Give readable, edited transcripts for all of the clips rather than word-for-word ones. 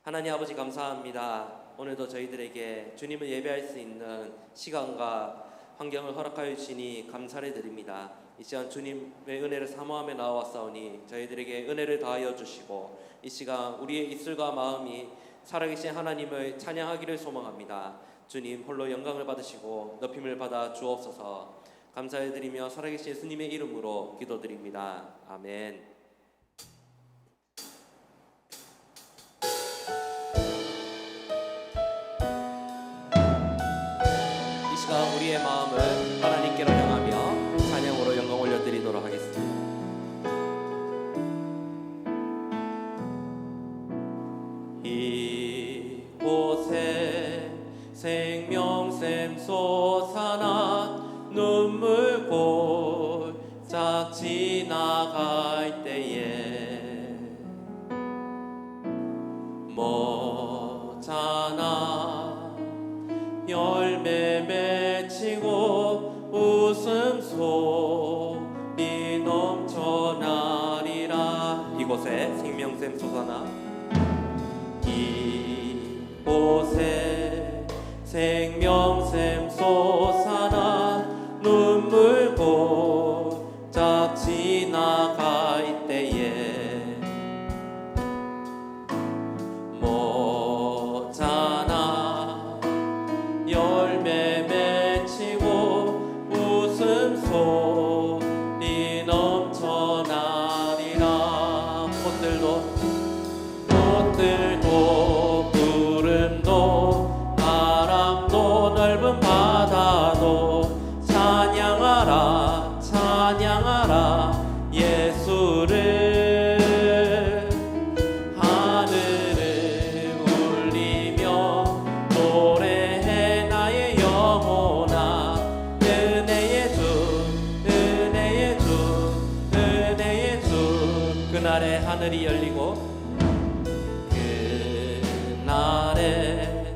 하나님 아버지 감사합니다. 오늘도 저희들에게 주님을 예배할 수 있는 시간과 환경을 허락하여 주시니 감사를 드립니다. 이 시간 주님의 은혜를 사모하며 나와왔사오니 저희들에게 은혜를 더하여 주시고 이 시간 우리의 입술과 마음이 살아계신 하나님을 찬양하기를 소망합니다. 주님 홀로 영광을 받으시고 높임을 받아 주옵소서. 감사를 드리며 살아계신 예수님의 이름으로 기도드립니다. 아멘. 우리의 마음을 하나님께로 향하며 찬양으로 영광 올려드리도록 하겠습니다. 이곳에 생명샘 솟아나 눈물 골짝 지나갈 때에 모자나 열매 맺히고 웃음소리 넘쳐나리라. 이곳에 생명샘 솟아나 이곳에 생명샘 솟아나 눈물 골짝 지나갈 때에 모자나 열매 맺히고 웃음소리 넘쳐나리라. 꽃들도 구름도 바람도 넓은 바다도 찬양하라 찬양하라 예수를. 하늘을 울리며 노래해 나의 영혼아. 은혜의 주 은혜의 주 은혜의 주. 그날에 하늘이 열리고 그날에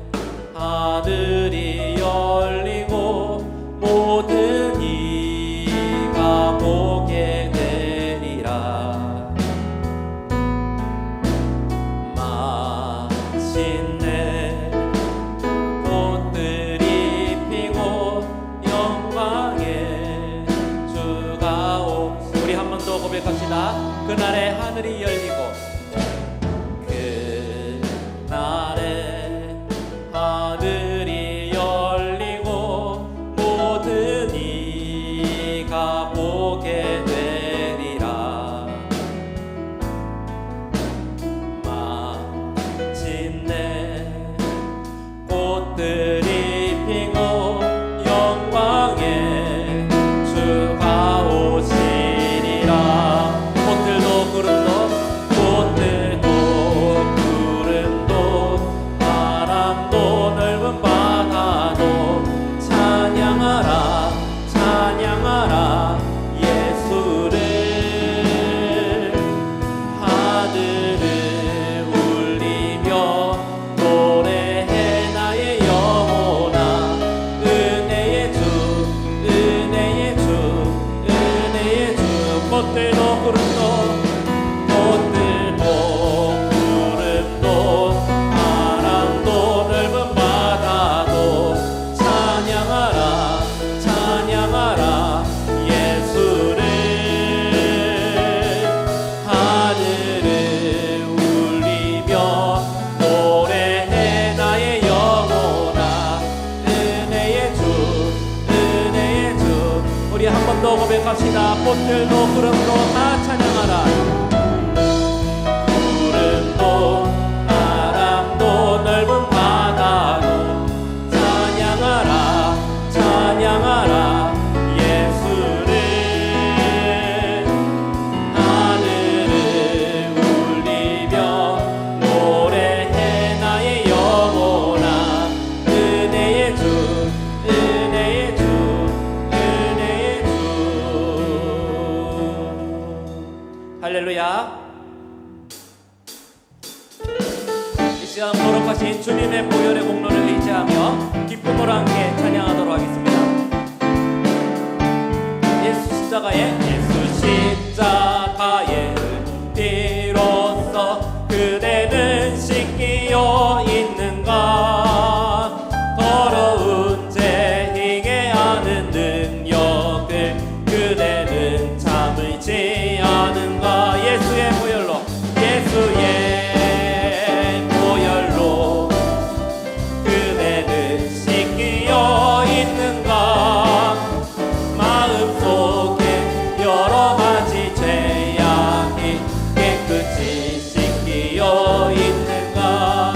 하늘이 열리고 모든 이가 보게 되리라. 마침내 꽃들이 피고 영광의 주가 오. 우리 한 번 더 고백합시다. 그날에 하늘이 열리고 그날에 하늘이 열리고 모든 이가 보게 되리라. 마침내 꽃들이 피고 영광의 주가 오시리라. 꽃들도 구름도 꽃들도 구름도 바람도 넓은 바다도 찬양하라 찬양하라 예수를. 하늘을 울리며 노래해 나의 영혼아. 은혜의 주 은혜의 주 은혜의 주. 꽃들도 구름도 꽃들도 구름도 바람도 넓은 바다도 찬양하라 찬양하라 예수를. 하늘을 울리며 노래해 나의 영혼아. 은혜의 주 은혜의 주. 우리 한 번 더 고백합시다. 꽃들도 구름도 다 찬양하라. 구름도 바람도 넓은 바다도 찬양하라 찬양하라 예수를. 하늘을 울리며 노래해 나의 영혼아. 은혜의 주 은혜의 주 은혜의 주. 할렐루야. 이 시간 거룩하신 주님의 보혈의 공로를 의지하며 기쁨으로 함께 찬양하도록 하겠습니다. 예수 십자가의 은비로써 그대는 씻기요 있는가? 더러운 죄 행해 하는 능력을 그대는 참을지 않은가? 예수의 보혈로 그대는 씻기어 있는가? 마음속에 여러 가지 죄악이 깨끗이 씻기어 있는가?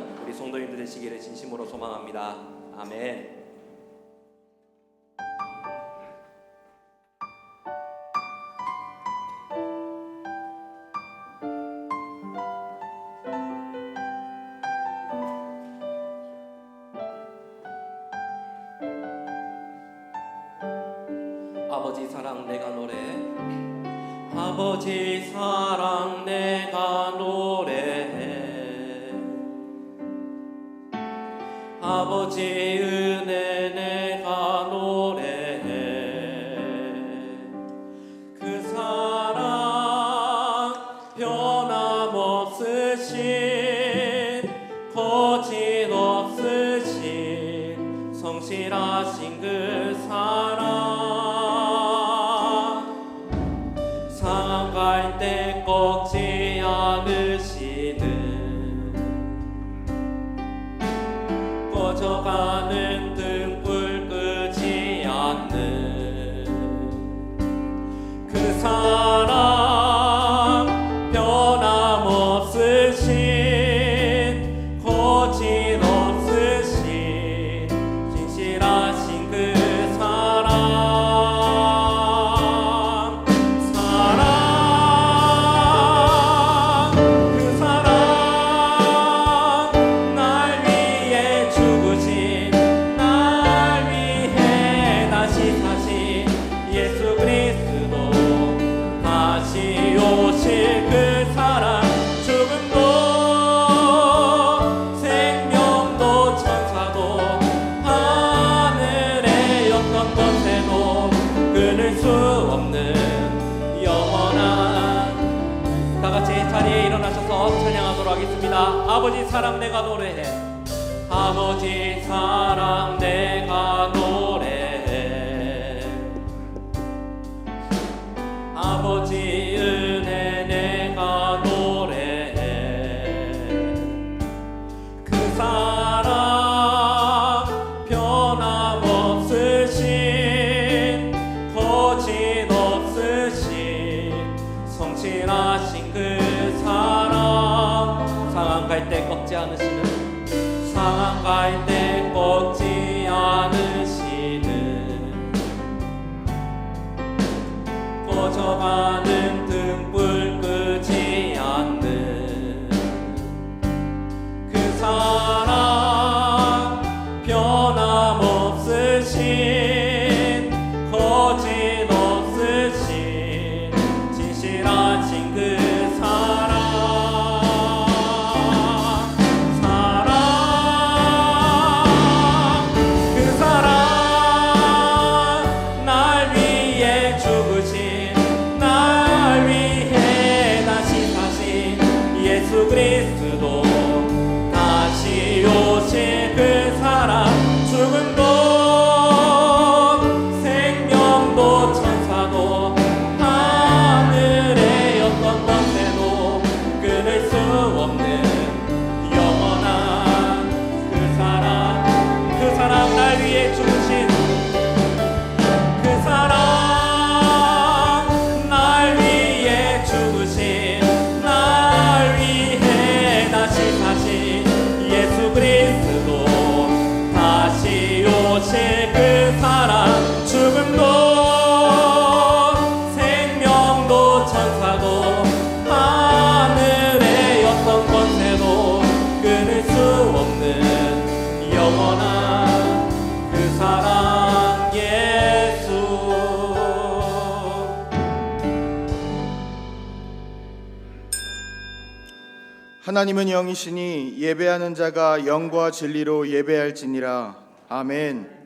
있는 우리 성도님들 되시기를 진심으로 소망합니다. 아멘. 아버지 사랑 내가 노래해. 아버지 사랑 내가 노래해. 아버지 은혜 내가 노래해. 그 사랑 변함없으신 거짓 없으신 성실하신 그 사랑 상할 때 꺾지 않으시는 꺼져가는 등불 끄지 않는 그 사랑 변함없으신 거짓 없으신 진실하신 그 아버지 사랑 내가 노래해. 아버지 사랑 내가 노래해. 아버지 은혜 내가 노래해. 그 사랑 변함없으신 거짓 없으신 성실하신 그 사랑 상한 갈 때 꺾지 않으시는 상한 갈 때 꺾지 않으시는 꺼져가는 등불 끄지 않는 그 사랑 변함없으신 거짓 없으신 진실하신 그 사랑 하나님은 영이시니 예배하는 자가 영과 진리로 예배할지니라. 아멘.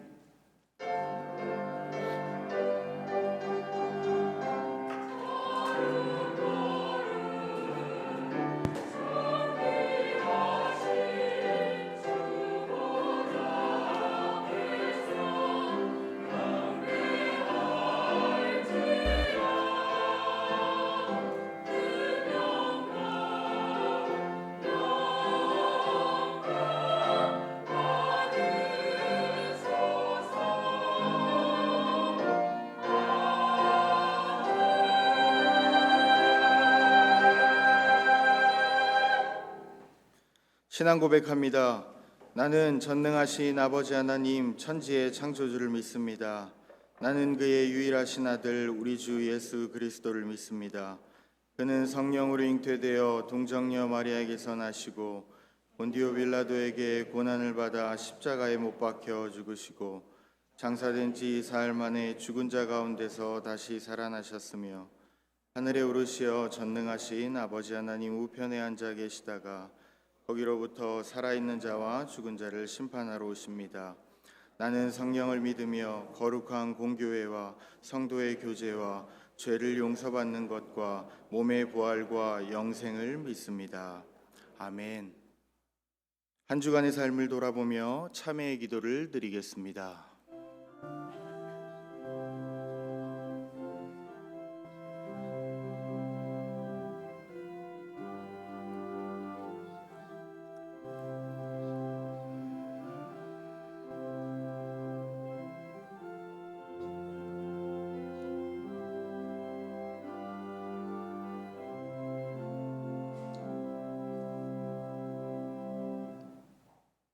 신앙 고백합니다. 나는 전능하신 아버지 하나님 천지의 창조주를 믿습니다. 나는 그의 유일하신 아들 우리 주 예수 그리스도를 믿습니다. 그는 성령으로 잉태되어 동정녀 마리아에게서 나시고 본디오 빌라도에게 고난을 받아 십자가에 못 박혀 죽으시고 장사된 지 사흘 만에 죽은 자 가운데서 다시 살아나셨으며 하늘에 오르시어 전능하신 아버지 하나님 우편에 앉아 계시다가 거기로부터 살아있는 자와 죽은 자를 심판하러 오십니다. 나는 성령을 믿으며 거룩한 공교회와 성도의 교제와 죄를 용서받는 것과 몸의 부활과 영생을 믿습니다. 아멘. 한 주간의 삶을 돌아보며 참회의 기도를 드리겠습니다.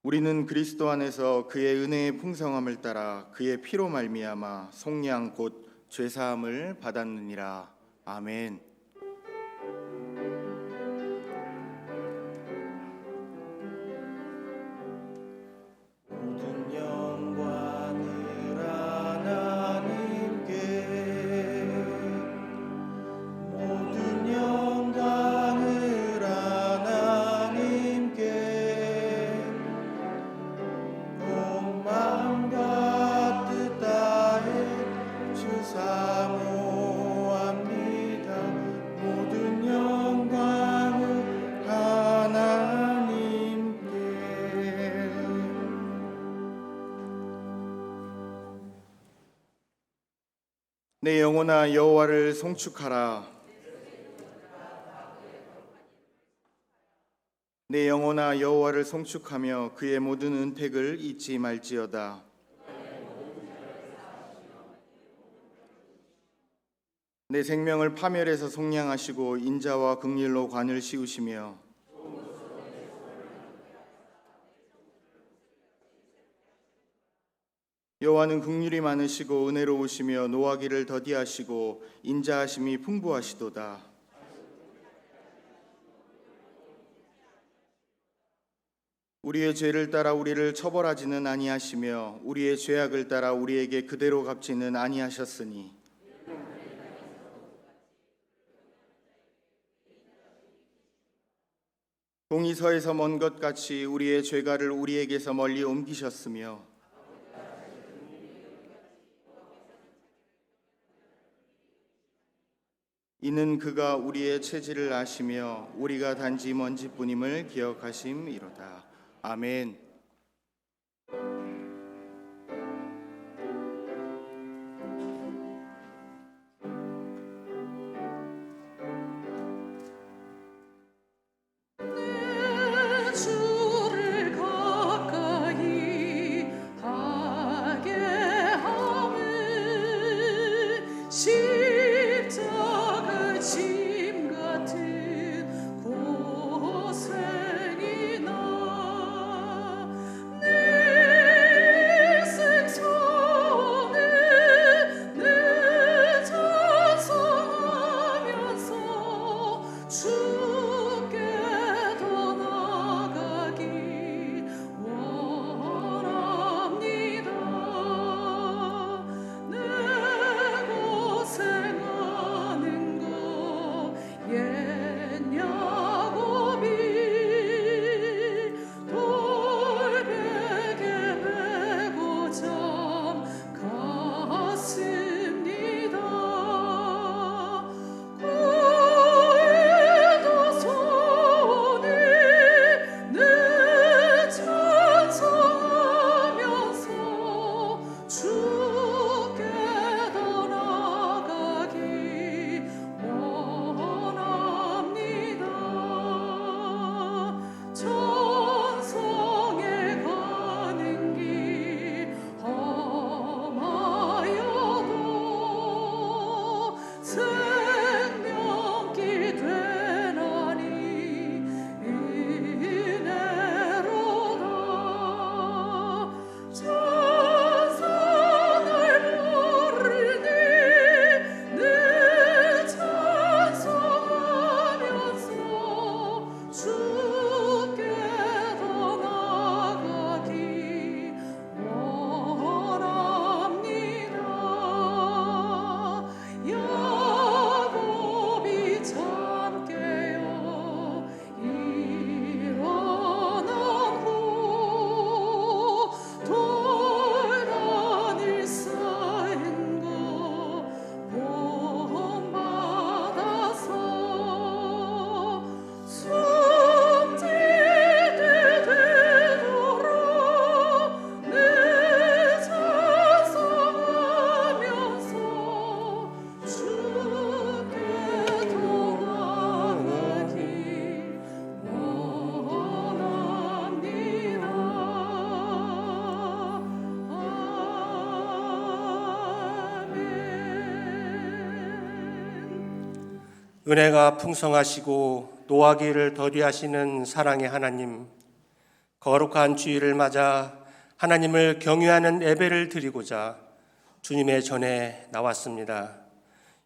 우리는 그리스도 안에서 그의 은혜의 풍성함을 따라 그의 피로 말미암아 속량 곧 죄사함을 받았느니라. 아멘. 모든 영광을 하나님께, 모든 영광을 하나님께 마음과 뜻 다해 주 사모합니다. 모든 영광을 하나님께. 내 영혼아 여호와를 송축하라. 내 영혼아 여호와를 송축하며 그의 모든 은택을 잊지 말지어다. 내 생명을 파멸해서 속량하시고 인자와 긍휼로 관을 씌우시며 여호와는 긍휼이 많으시고 은혜로우시며 노하기를 더디하시고 인자하심이 풍부하시도다. 우리의 죄를 따라 우리를 처벌하지는 아니하시며 우리의 죄악을 따라 우리에게 그대로 갚지는 아니하셨으니 공이 서에서 먼 것 같이 우리의 죄가를 우리에게서 멀리 옮기셨으며 이는 그가 우리의 체질을 아시며 우리가 단지 먼지뿐임을 기억하심이로다. 아멘. 내 주를 가까이 하게 함은 십자가 짐 같은 고생이나 은혜가 풍성하시고 노하기를 더디하시는 사랑의 하나님, 거룩한 주일을 맞아 하나님을 경유하는 예배를 드리고자 주님의 전에 나왔습니다.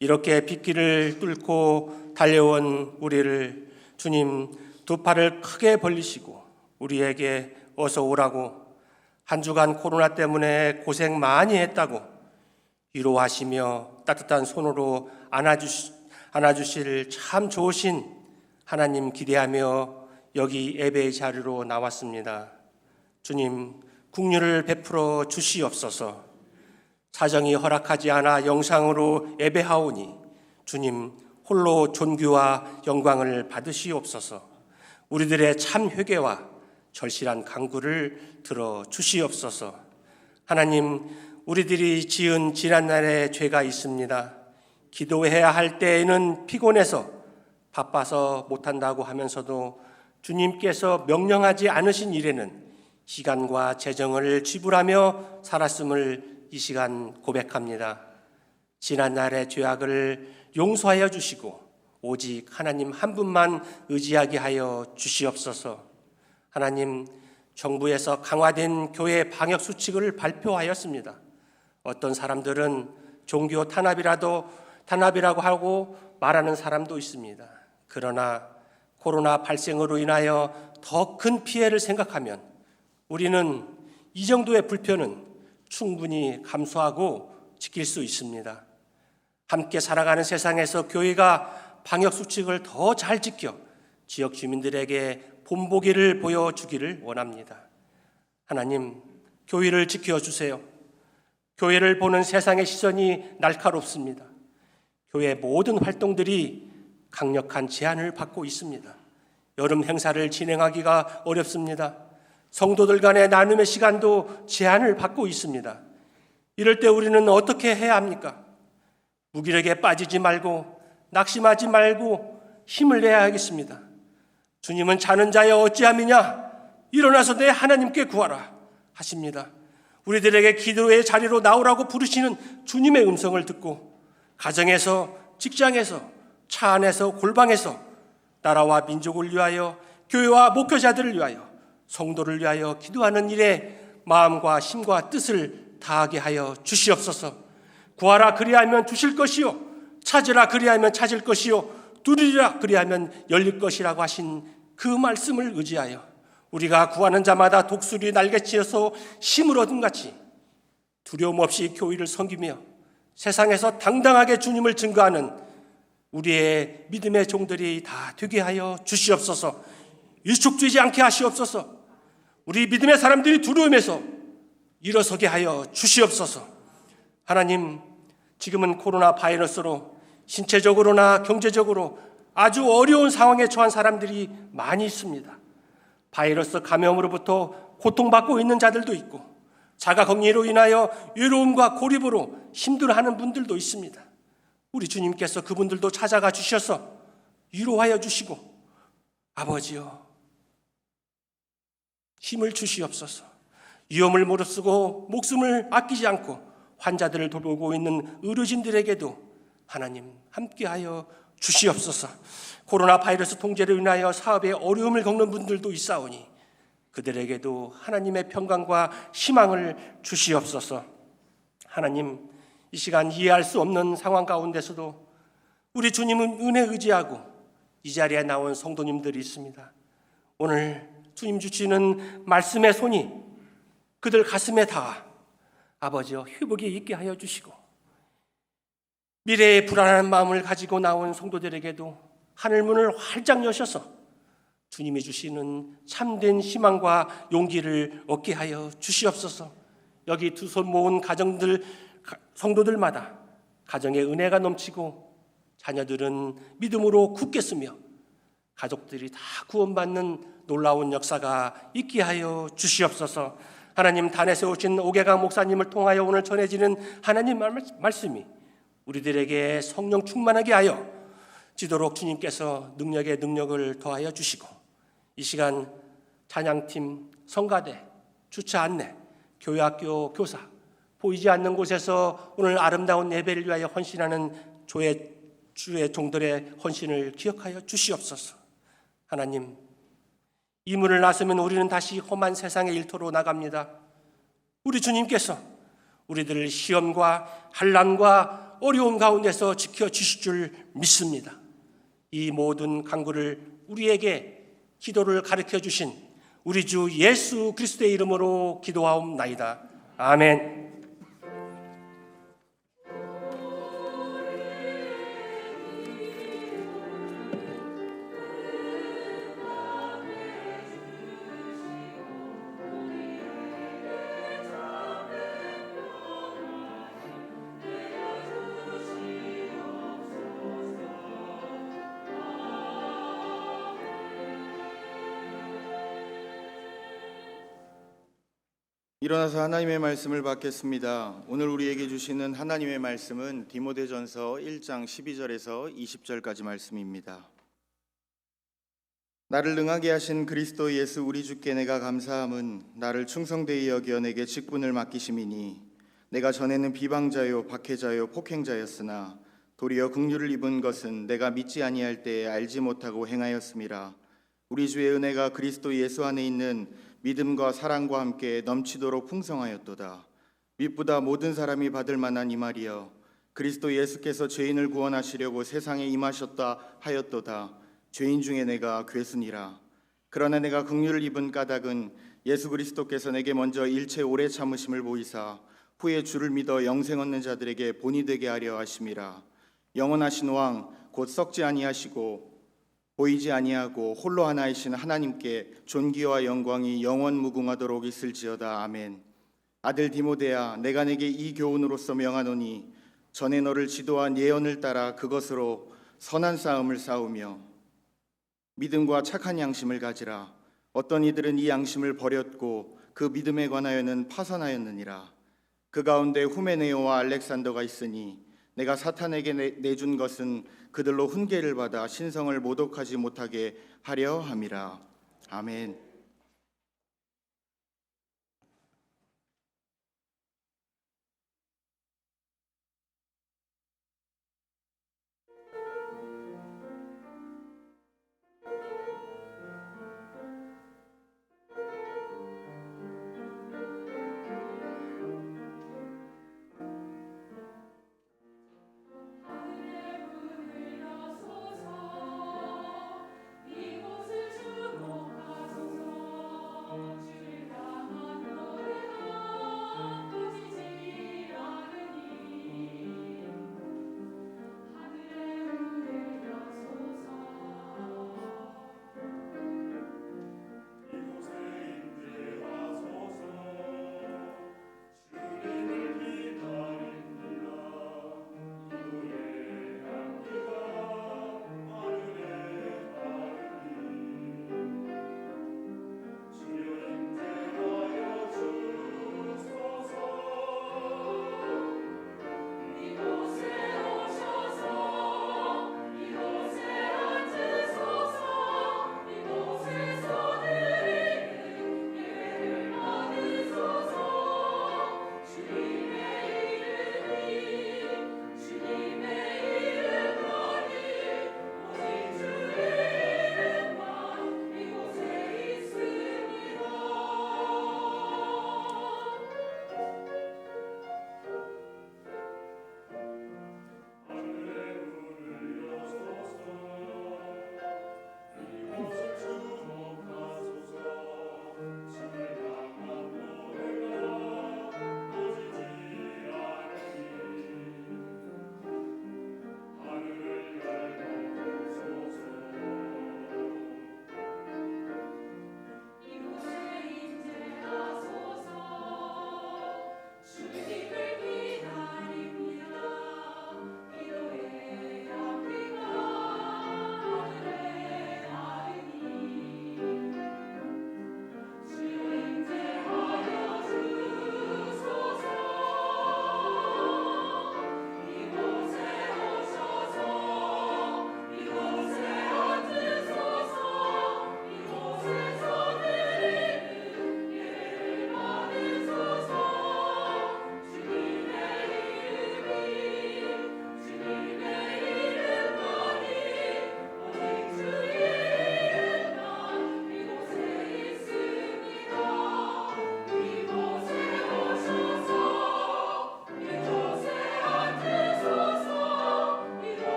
이렇게 빗길을 뚫고 달려온 우리를 주님 두 팔을 크게 벌리시고 우리에게 어서 오라고, 한 주간 코로나 때문에 고생 많이 했다고 위로하시며 따뜻한 손으로 안아주실 참 좋으신 하나님 기대하며 여기 예배의 자리로 나왔습니다. 주님, 긍휼을 베풀어 주시옵소서. 사정이 허락하지 않아 영상으로 예배하오니 주님 홀로 존귀와 영광을 받으시옵소서. 우리들의 참 회개와 절실한 간구를 들어 주시옵소서. 하나님, 우리들이 지은 지난날의 죄가 있습니다. 기도해야 할 때에는 피곤해서 바빠서 못한다고 하면서도 주님께서 명령하지 않으신 일에는 시간과 재정을 지불하며 살았음을 이 시간 고백합니다. 지난날의 죄악을 용서하여 주시고 오직 하나님 한 분만 의지하게 하여 주시옵소서. 하나님, 정부에서 강화된 교회 방역 수칙을 발표하였습니다. 어떤 사람들은 종교 탄압이라고 하고 말하는 사람도 있습니다. 그러나 코로나 발생으로 인하여 더 큰 피해를 생각하면 우리는 이 정도의 불편은 충분히 감수하고 지킬 수 있습니다. 함께 살아가는 세상에서 교회가 방역 수칙을 더 잘 지켜 지역 주민들에게 본보기를 보여주기를 원합니다. 하나님, 교회를 지켜주세요. 교회를 보는 세상의 시선이 날카롭습니다. 교회 모든 활동들이 강력한 제한을 받고 있습니다. 여름 행사를 진행하기가 어렵습니다. 성도들 간의 나눔의 시간도 제한을 받고 있습니다. 이럴 때 우리는 어떻게 해야 합니까? 무기력에 빠지지 말고 낙심하지 말고 힘을 내야 하겠습니다. 주님은 자는 자여 어찌함이냐? 일어나서 내 하나님께 구하라 하십니다. 우리들에게 기도의 자리로 나오라고 부르시는 주님의 음성을 듣고 가정에서, 직장에서, 차 안에서, 골방에서 나라와 민족을 위하여, 교회와 목회자들을 위하여, 성도를 위하여 기도하는 일에 마음과 힘과 뜻을 다하게 하여 주시옵소서. 구하라 그리하면 주실 것이요, 찾으라 그리하면 찾을 것이요, 두드리라 그리하면 열릴 것이라고 하신 그 말씀을 의지하여 우리가 구하는 자마다 독수리 날개치어서 힘을 얻은 같이 두려움 없이 교회를 섬기며 세상에서 당당하게 주님을 증거하는 우리의 믿음의 종들이 다 되게 하여 주시옵소서. 위축되지 않게 하시옵소서. 우리 믿음의 사람들이 두려움에서 일어서게 하여 주시옵소서. 하나님, 지금은 코로나 바이러스로 신체적으로나 경제적으로 아주 어려운 상황에 처한 사람들이 많이 있습니다. 바이러스 감염으로부터 고통받고 있는 자들도 있고 자가격리로 인하여 외로움과 고립으로 힘들어하는 분들도 있습니다. 우리 주님께서 그분들도 찾아가 주셔서 위로하여 주시고 아버지여 힘을 주시옵소서. 위험을 무릅쓰고 목숨을 아끼지 않고 환자들을 돌보고 있는 의료진들에게도 하나님 함께하여 주시옵소서. 코로나 바이러스 통제로 인하여 사업에 어려움을 겪는 분들도 있사오니 그들에게도 하나님의 평강과 희망을 주시옵소서. 하나님, 이 시간 이해할 수 없는 상황 가운데서도 우리 주님은 은혜 의지하고 이 자리에 나온 성도님들이 있습니다. 오늘 주님 주시는 말씀의 손이 그들 가슴에 닿아 아버지여 회복이 있게 하여 주시고 미래의 불안한 마음을 가지고 나온 성도들에게도 하늘문을 활짝 여셔서 주님이 주시는 참된 희망과 용기를 얻게 하여 주시옵소서. 여기 두 손 모은 가정들, 성도들마다 가정의 은혜가 넘치고 자녀들은 믿음으로 굳겠으며 가족들이 다 구원받는 놀라운 역사가 있게 하여 주시옵소서. 하나님, 단에 세우신 오계강 목사님을 통하여 오늘 전해지는 하나님 말씀이 우리들에게 성령 충만하게 하여 지도록 주님께서 능력에 능력을 더하여 주시고 이 시간 찬양팀, 성가대, 주차 안내, 교회학교 교사 보이지 않는 곳에서 오늘 아름다운 예배를 위하여 헌신하는 주의 종들의 헌신을 기억하여 주시옵소서. 하나님, 이 문을 나서면 우리는 다시 험한 세상의 일터로 나갑니다. 우리 주님께서 우리들을 시험과 환난과 어려움 가운데서 지켜주실 줄 믿습니다. 이 모든 간구를 우리에게 기도를 가르쳐 주신 우리 주 예수 그리스도의 이름으로 기도하옵나이다. 아멘. 일어나서 하나님의 말씀을 받겠습니다. 오늘 우리에게 주시는 하나님의 말씀은 디모데전서 1장 12절에서 20절까지 말씀입니다. 나를 능하게 하신 그리스도 예수 우리 주께 내가 감사함은 나를 충성되이 여겨 내게 직분을 맡기심이니 내가 전에는 비방자요 박해자요 폭행자였으나 도리어 긍휼을 입은 것은 내가 믿지 아니할 때에 알지 못하고 행하였음이라. 우리 주의 은혜가 그리스도 예수 안에 있는 믿음과 사랑과 함께 넘치도록 풍성하였도다. 믿보다 모든 사람이 받을 만한 이 말이여, 그리스도 예수께서 죄인을 구원하시려고 세상에 임하셨다 하였도다. 죄인 중에 내가 괴순이라. 그러나 내가 긍휼을 입은 까닭은 예수 그리스도께서 내게 먼저 일체 오래 참으심을 보이사 후에 주를 믿어 영생 얻는 자들에게 본이 되게 하려 하심이라. 영원하신 왕 곧 썩지 아니하시고 보이지 아니하고 홀로 하나이신 하나님께 존귀와 영광이 영원 무궁하도록 있을지어다. 아멘. 아들 디모데야, 내가 내게 이 교훈으로서 명하노니 전에 너를 지도한 예언을 따라 그것으로 선한 싸움을 싸우며 믿음과 착한 양심을 가지라. 어떤 이들은 이 양심을 버렸고 그 믿음에 관하여는 파선하였느니라. 그 가운데 후메네오와 알렉산더가 있으니 내가 사탄에게 내준 것은 그들로 훈계를 받아 신성을 모독하지 못하게 하려 함이라. 아멘.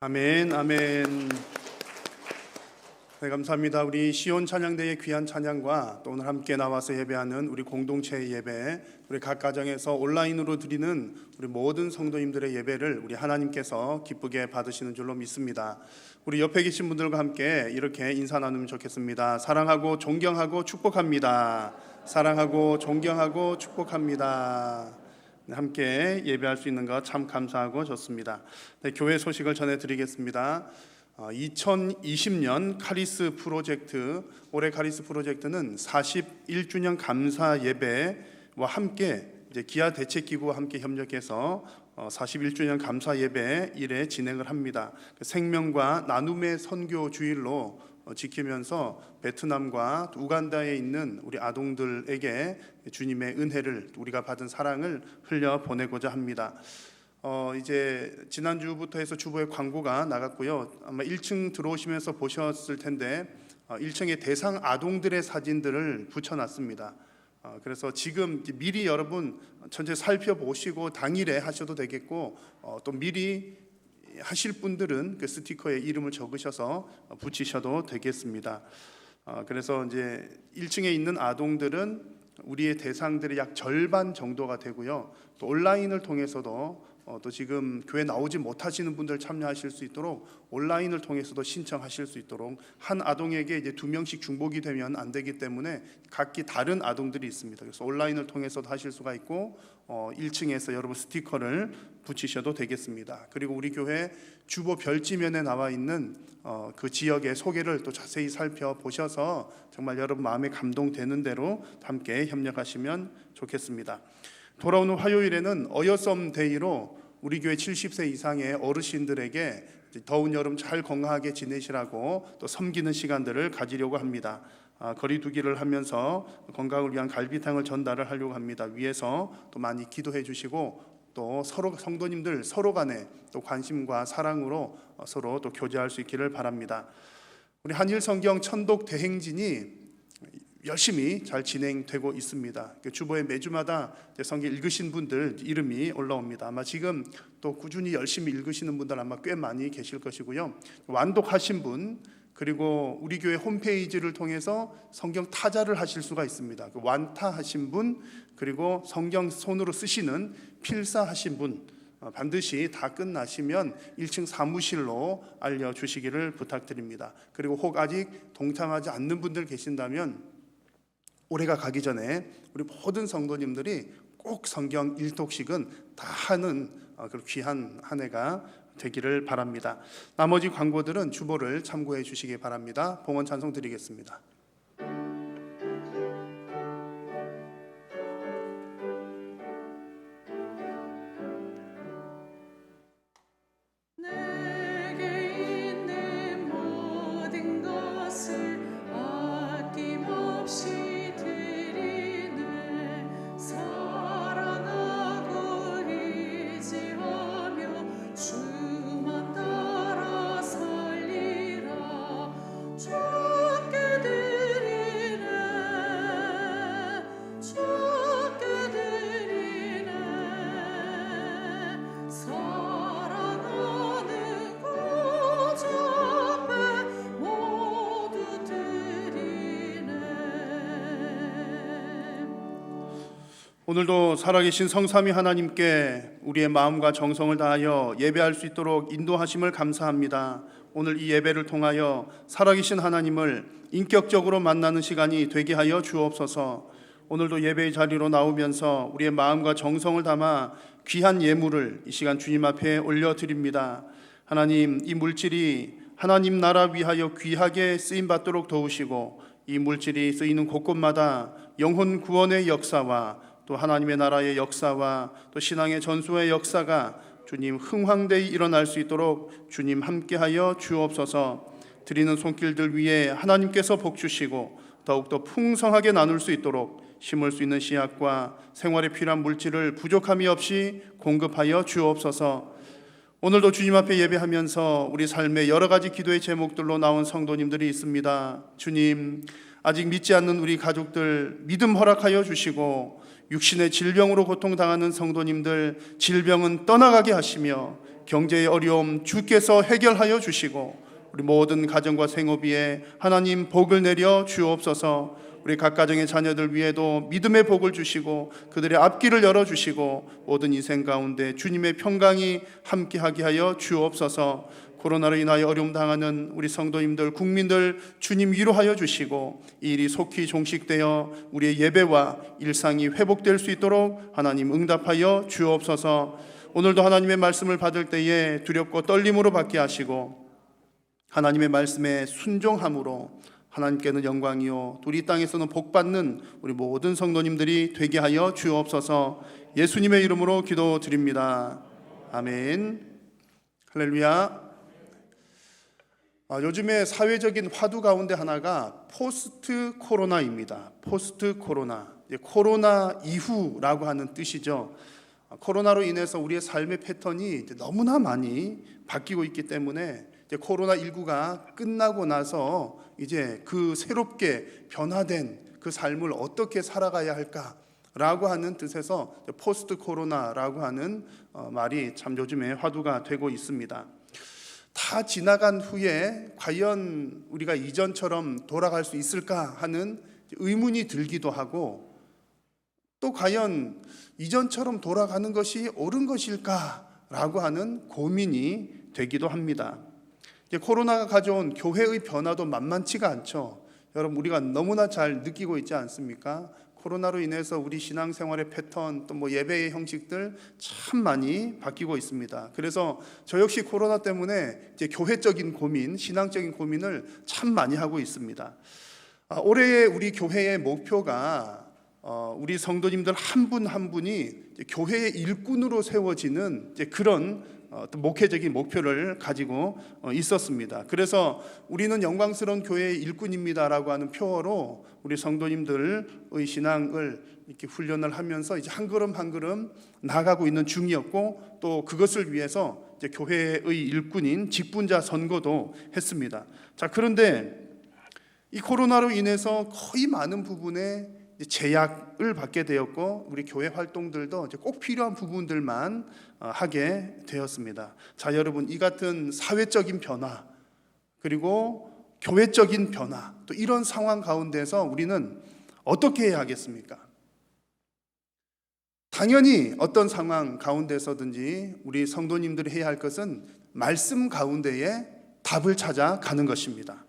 아멘, 아멘. 네, 감사합니다. 우리 시온 찬양대의 귀한 찬양과 또 오늘 함께 나와서 예배하는 우리 공동체의 예배, 우리 각 가정에서 온라인으로 드리는 우리 모든 성도님들의 예배를 우리 하나님께서 기쁘게 받으시는 줄로 믿습니다. 우리 옆에 계신 분들과 함께 이렇게 인사 나누면 좋겠습니다. 사랑하고 존경하고 축복합니다. 사랑하고 존경하고 축복합니다. 네, 함께 예배할 수 있는 것 참 감사하고 좋습니다. 네, 교회 소식을 전해드리겠습니다. 2020년 카리스 프로젝트, 올해 카리스 프로젝트는 41주년 감사 예배와 함께 이제 기아 대책기구와 함께 협력해서 41주년 감사 예배 일에 진행을 합니다. 생명과 나눔의 선교 주일로 지키면서 베트남과 우간다에 있는 우리 아동들에게 주님의 은혜를, 우리가 받은 사랑을 흘려 보내고자 합니다. 이제 지난주부터 해서 주보에 광고가 나갔고요. 아마 1층 들어오시면서 보셨을 텐데 1층에 대상 아동들의 사진들을 붙여놨습니다. 그래서 지금 미리 여러분 전체 살펴보시고 당일에 하셔도 되겠고, 또 미리 하실 분들은 그 스티커에 이름을 적으셔서 붙이셔도 되겠습니다. 그래서 이제 1층에 있는 아동들은 우리의 대상들의 약 절반 정도가 되고요. 또 온라인을 통해서도 또 지금 교회 나오지 못하시는 분들 참여하실 수 있도록 온라인을 통해서도 신청하실 수 있도록, 한 아동에게 이제 2명씩 중복이 되면 안 되기 때문에 각기 다른 아동들이 있습니다. 그래서 온라인을 통해서도 하실 수가 있고 1층에서 여러분 스티커를 붙이셔도 되겠습니다. 그리고 우리 교회 주보 별지면에 나와 있는 그 지역의 소개를 또 자세히 살펴보셔서 정말 여러분 마음에 감동되는 대로 함께 협력하시면 좋겠습니다. 돌아오는 화요일에는 어여썸 데이로 우리 교회 70세 이상의 어르신들에게 더운 여름 잘 건강하게 지내시라고 또 섬기는 시간들을 가지려고 합니다. 거리두기를 하면서 건강을 위한 갈비탕을 전달을 하려고 합니다. 위에서 또 많이 기도해 주시고, 또 서로 성도님들 서로 간에 또 관심과 사랑으로 서로 또 교제할 수 있기를 바랍니다. 우리 한일성경 천독 대행진이 열심히 잘 진행되고 있습니다. 주보에 매주마다 성경 읽으신 분들 이름이 올라옵니다. 아마 지금 또 꾸준히 열심히 읽으시는 분들 아마 꽤 많이 계실 것이고요. 완독하신 분, 그리고 우리 교회 홈페이지를 통해서 성경 타자를 하실 수가 있습니다. 완타하신 분, 그리고 성경 손으로 쓰시는 필사하신 분, 반드시 다 끝나시면 1층 사무실로 알려주시기를 부탁드립니다. 그리고 혹 아직 동참하지 않는 분들 계신다면 올해가 가기 전에 우리 모든 성도님들이 꼭 성경 1독씩은 다 하는 그런 귀한 한 해가 되기를 바랍니다. 나머지 광고들은 주보를 참고해 주시기 바랍니다. 봉헌 찬송 드리겠습니다. 내게 있는 모든 것을 아낌없이 드리네. 사랑하고 의지하며 주만 따라 살리라. 주께 드리네, 주께 드리네. 사랑하는 구주 앞에 모두 드리네. 오늘도 살아계신 성삼위 하나님께 우리의 마음과 정성을 다하여 예배할 수 있도록 인도하심을 감사합니다. 오늘 이 예배를 통하여 살아계신 하나님을 인격적으로 만나는 시간이 되게 하여 주옵소서. 오늘도 예배의 자리로 나오면서 우리의 마음과 정성을 담아 귀한 예물을 이 시간 주님 앞에 올려드립니다. 하나님, 이 물질이 하나님 나라 위하여 귀하게 쓰임받도록 도우시고, 이 물질이 쓰이는 곳곳마다 영혼 구원의 역사와 또 하나님의 나라의 역사와 또 신앙의 전수의 역사가 주님 흥황되이 일어날 수 있도록 주님 함께하여 주옵소서. 드리는 손길들 위에 하나님께서 복 주시고 더욱더 풍성하게 나눌 수 있도록 심을 수 있는 씨앗과 생활에 필요한 물질을 부족함이 없이 공급하여 주옵소서. 오늘도 주님 앞에 예배하면서 우리 삶의 여러 가지 기도의 제목들로 나온 성도님들이 있습니다. 주님, 아직 믿지 않는 우리 가족들 믿음 허락하여 주시고, 육신의 질병으로 고통당하는 성도님들 질병은 떠나가게 하시며 경제의 어려움 주께서 해결하여 주시고 우리 모든 가정과 생업 위에 하나님 복을 내려 주옵소서. 우리 각 가정의 자녀들 위에도 믿음의 복을 주시고 그들의 앞길을 열어주시고 모든 인생 가운데 주님의 평강이 함께하게 하여 주옵소서. 코로나로 인하여 어려움 당하는 우리 성도님들, 국민들 주님 위로하여 주시고 이 일이 속히 종식되어 우리의 예배와 일상이 회복될 수 있도록 하나님 응답하여 주옵소서. 오늘도 하나님의 말씀을 받을 때에 두렵고 떨림으로 받게 하시고 하나님의 말씀에 순종함으로 하나님께는 영광이요 우리 땅에서는 복받는 우리 모든 성도님들이 되게 하여 주옵소서. 예수님의 이름으로 기도드립니다. 아멘. 할렐루야. 요즘에 사회적인 화두 가운데 하나가 포스트 코로나입니다. 포스트 코로나, 코로나 이후라고 하는 뜻이죠. 코로나로 인해서 우리의 삶의 패턴이 너무나 많이 바뀌고 있기 때문에 코로나19가 끝나고 나서 이제 그 새롭게 변화된 그 삶을 어떻게 살아가야 할까라고 하는 뜻에서 포스트 코로나라고 하는 말이 참 요즘에 화두가 되고 있습니다. 다 지나간 후에 과연 우리가 이전처럼 돌아갈 수 있을까 하는 의문이 들기도 하고 또 과연 이전처럼 돌아가는 것이 옳은 것일까라고 하는 고민이 되기도 합니다. 코로나가 가져온 교회의 변화도 만만치가 않죠. 여러분 우리가 너무나 잘 느끼고 있지 않습니까? 코로나로 인해서 우리 신앙생활의 패턴 또 예배의 형식들 참 많이 바뀌고 있습니다. 그래서 저 역시 코로나 때문에 이제 교회적인 고민, 신앙적인 고민을 참 많이 하고 있습니다. 올해 우리 교회의 목표가 우리 성도님들 한 분 한 분이 교회의 일꾼으로 세워지는 이제 그런 목회적인 목표를 가지고 있었습니다. 그래서 우리는 영광스러운 교회의 일꾼입니다라고 하는 표어로 우리 성도님들의 신앙을 이렇게 훈련을 하면서 이제 한 걸음 한 걸음 나아가고 있는 중이었고 또 그것을 위해서 이제 교회의 일꾼인 직분자 선거도 했습니다. 자, 그런데 이 코로나로 인해서 거의 많은 부분에 제약을 받게 되었고 우리 교회 활동들도 이제 꼭 필요한 부분들만 하게 되었습니다. 자, 여러분 이 같은 사회적인 변화 그리고 교회적인 변화 또 이런 상황 가운데서 우리는 어떻게 해야 하겠습니까? 당연히 어떤 상황 가운데서든지 우리 성도님들이 해야 할 것은 말씀 가운데에 답을 찾아가는 것입니다.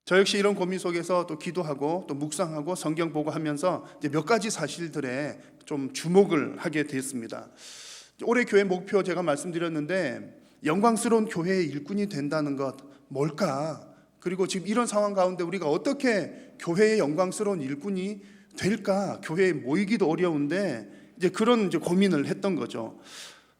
저 역시 이런 고민 속에서 또 기도하고 또 묵상하고 성경 보고 하면서 이제 몇 가지 사실들에 좀 주목을 하게 됐습니다. 올해 교회 목표 제가 말씀드렸는데 영광스러운 교회의 일꾼이 된다는 것 뭘까? 그리고 지금 이런 상황 가운데 우리가 어떻게 교회의 영광스러운 일꾼이 될까? 교회에 모이기도 어려운데 이제 그런 이제 고민을 했던 거죠.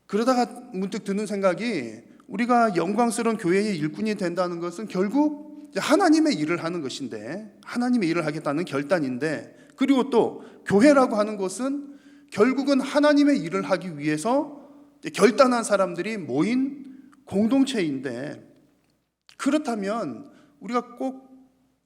그러다가 문득 드는 생각이 우리가 영광스러운 교회의 일꾼이 된다는 것은 결국 하나님의 일을 하는 것인데 하나님의 일을 하겠다는 결단인데 그리고 또 교회라고 하는 것은 결국은 하나님의 일을 하기 위해서 결단한 사람들이 모인 공동체인데 그렇다면 우리가 꼭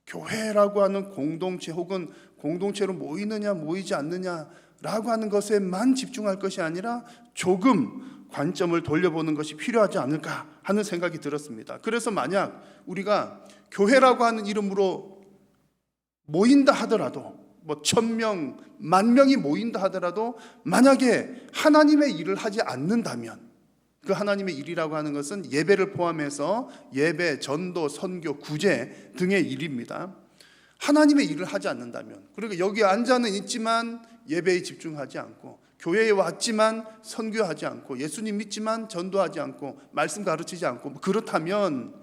교회라고 하는 공동체 혹은 공동체로 모이느냐 모이지 않느냐라고 하는 것에만 집중할 것이 아니라 조금 관점을 돌려보는 것이 필요하지 않을까 하는 생각이 들었습니다. 그래서 만약 우리가 교회라고 하는 이름으로 모인다 하더라도 1,000명, 10,000명이 모인다 하더라도 만약에 하나님의 일을 하지 않는다면 그 하나님의 일이라고 하는 것은 예배를 포함해서 예배, 전도, 선교, 구제 등의 일입니다. 하나님의 일을 하지 않는다면 그리고 여기 앉아는 있지만 예배에 집중하지 않고 교회에 왔지만 선교하지 않고 예수님 믿지만 전도하지 않고 말씀 가르치지 않고 그렇다면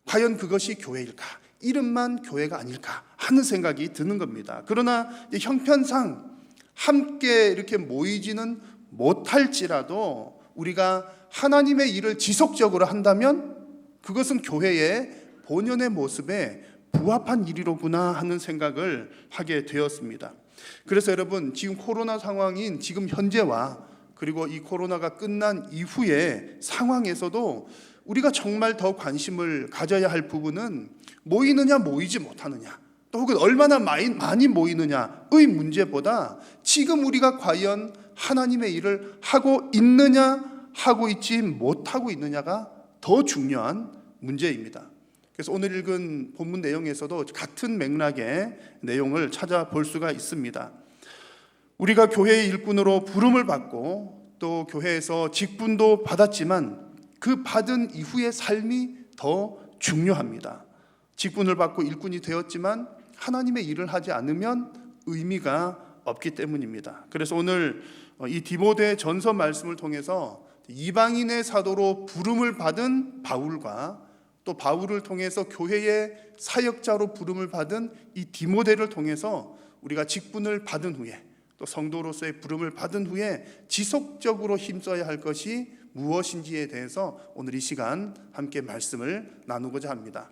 과연 그것이 교회일까? 이름만 교회가 아닐까 하는 생각이 드는 겁니다. 그러나 형편상 함께 이렇게 모이지는 못할지라도 우리가 하나님의 일을 지속적으로 한다면 그것은 교회의 본연의 모습에 부합한 일이로구나 하는 생각을 하게 되었습니다. 그래서 여러분 지금 코로나 상황인 지금 현재와 그리고 이 코로나가 끝난 이후의 상황에서도 우리가 정말 더 관심을 가져야 할 부분은 모이느냐 모이지 못하느냐 또 혹은 얼마나 많이 모이느냐의 문제보다 지금 우리가 과연 하나님의 일을 하고 있느냐 하고 있지 못하고 있느냐가 더 중요한 문제입니다. 그래서 오늘 읽은 본문 내용에서도 같은 맥락의 내용을 찾아볼 수가 있습니다. 우리가 교회의 일꾼으로 부름을 받고 또 교회에서 직분도 받았지만 그 받은 이후의 삶이 더 중요합니다. 직분을 받고 일꾼이 되었지만 하나님의 일을 하지 않으면 의미가 없기 때문입니다. 그래서 오늘 이 디모데 전서 말씀을 통해서 이방인의 사도로 부름을 받은 바울과 또 바울을 통해서 교회의 사역자로 부름을 받은 이 디모데를 통해서 우리가 직분을 받은 후에 또 성도로서의 부름을 받은 후에 지속적으로 힘써야 할 것이 무엇인지에 대해서 오늘 이 시간 함께 말씀을 나누고자 합니다.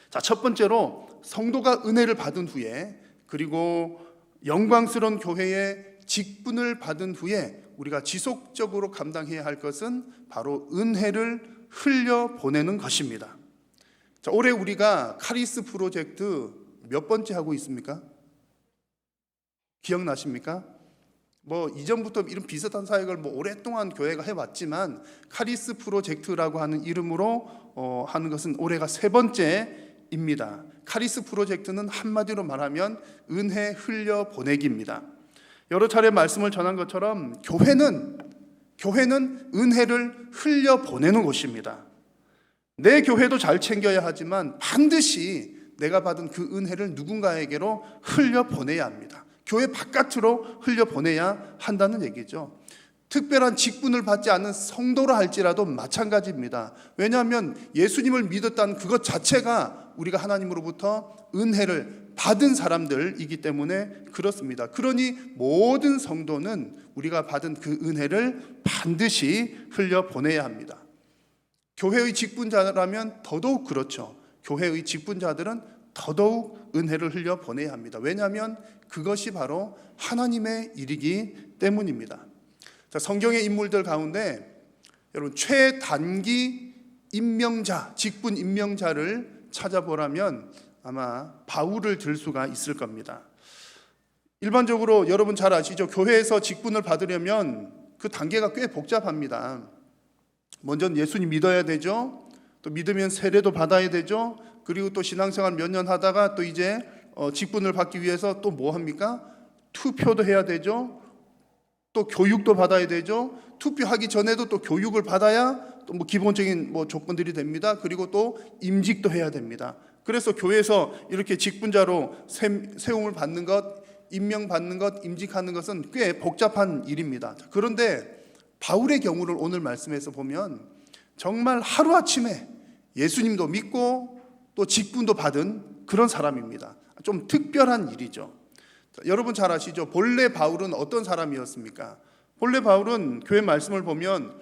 자, 첫 번째로 성도가 은혜를 받은 후에 그리고 영광스러운 교회의 직분을 받은 후에 우리가 지속적으로 감당해야 할 것은 바로 은혜를 흘려보내는 것입니다. 자, 올해 우리가 카리스 프로젝트 몇 번째 하고 있습니까? 기억나십니까? 이전부터 이런 비슷한 사역을 오랫동안 교회가 해왔지만 카리스 프로젝트라고 하는 이름으로 하는 것은 올해가 세 번째입니다. 카리스 프로젝트는 한마디로 말하면 은혜 흘려보내기입니다. 여러 차례 말씀을 전한 것처럼 교회는 은혜를 흘려보내는 곳입니다. 내 교회도 잘 챙겨야 하지만 반드시 내가 받은 그 은혜를 누군가에게로 흘려보내야 합니다. 교회 바깥으로 흘려보내야 한다는 얘기죠. 특별한 직분을 받지 않은 성도라 할지라도 마찬가지입니다. 왜냐하면 예수님을 믿었다는 그것 자체가 우리가 하나님으로부터 은혜를 받은 사람들이기 때문에 그렇습니다. 그러니 모든 성도는 우리가 받은 그 은혜를 반드시 흘려보내야 합니다. 교회의 직분자라면 더더욱 그렇죠. 교회의 직분자들은 더더욱 은혜를 흘려보내야 합니다. 왜냐하면 그것이 바로 하나님의 일이기 때문입니다. 자, 성경의 인물들 가운데 여러분 최단기 임명자, 직분 임명자를 찾아보라면 아마 바울을 들 수가 있을 겁니다. 일반적으로 여러분 잘 아시죠? 교회에서 직분을 받으려면 그 단계가 꽤 복잡합니다. 먼저 예수님 믿어야 되죠. 또 믿으면 세례도 받아야 되죠. 그리고 또 신앙생활 몇 년 하다가 또 이제 직분을 받기 위해서 또 뭐 합니까? 투표도 해야 되죠. 또 교육도 받아야 되죠. 투표하기 전에도 또 교육을 받아야 또 기본적인 조건들이 됩니다. 그리고 또 임직도 해야 됩니다. 그래서 교회에서 이렇게 직분자로 세움을 받는 것, 임명받는 것, 임직하는 것은 꽤 복잡한 일입니다. 그런데 바울의 경우를 오늘 말씀에서 보면 정말 하루아침에 예수님도 믿고 또 직분도 받은 그런 사람입니다. 좀 특별한 일이죠. 여러분 잘 아시죠? 본래 바울은 어떤 사람이었습니까? 본래 바울은 교회 말씀을 보면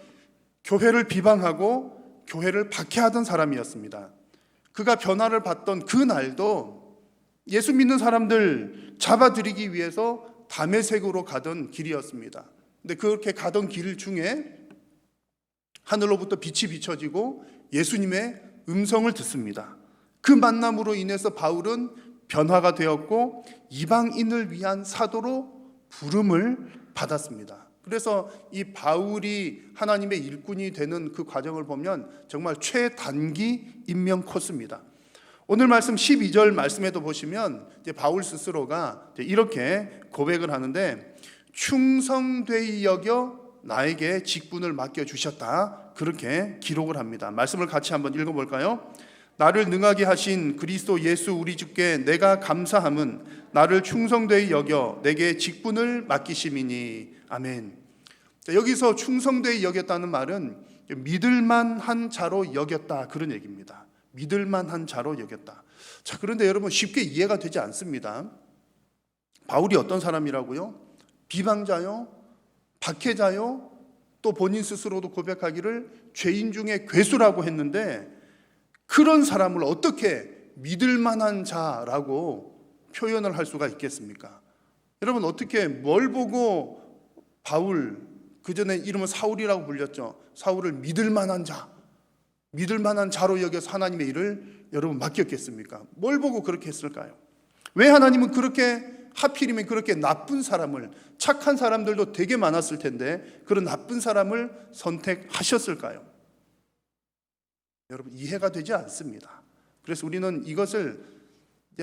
교회를 비방하고 교회를 박해하던 사람이었습니다. 그가 변화를 받던 그 날도 예수 믿는 사람들 잡아들이기 위해서 다메섹으로 가던 길이었습니다. 근데 그렇게 가던 길 중에 하늘로부터 빛이 비춰지고 예수님의 음성을 듣습니다. 그 만남으로 인해서 바울은 변화가 되었고 이방인을 위한 사도로 부름을 받았습니다. 그래서 이 바울이 하나님의 일꾼이 되는 그 과정을 보면 정말 최단기 임명 코스입니다. 오늘 말씀 12절 말씀에도 보시면 이제 바울 스스로가 이렇게 고백을 하는데 충성되이 여겨 나에게 직분을 맡겨주셨다. 그렇게 기록을 합니다. 말씀을 같이 한번 읽어볼까요? 나를 능하게 하신 그리스도 예수 우리 주께 내가 감사함은 나를 충성되이 여겨 내게 직분을 맡기심이니 아멘. 자, 여기서 충성되이 여겼다는 말은 믿을만한 자로 여겼다 그런 얘기입니다. 믿을만한 자로 여겼다. 자, 그런데 여러분 쉽게 이해가 되지 않습니다. 바울이 어떤 사람이라고요? 비방자요? 박해자요? 또 본인 스스로도 고백하기를 죄인 중에 괴수라고 했는데 그런 사람을 어떻게 믿을만한 자라고 표현을 할 수가 있겠습니까? 여러분 어떻게 뭘 보고 바울, 그 전에 이름은 사울이라고 불렸죠. 사울을 믿을만한 자로 여겨서 하나님의 일을 여러분 맡겼겠습니까? 뭘 보고 그렇게 했을까요? 왜 하나님은 그렇게 하필이면 그렇게 나쁜 사람을, 착한 사람들도 되게 많았을 텐데 그런 나쁜 사람을 선택하셨을까요? 여러분, 이해가 되지 않습니다. 그래서 우리는 이것을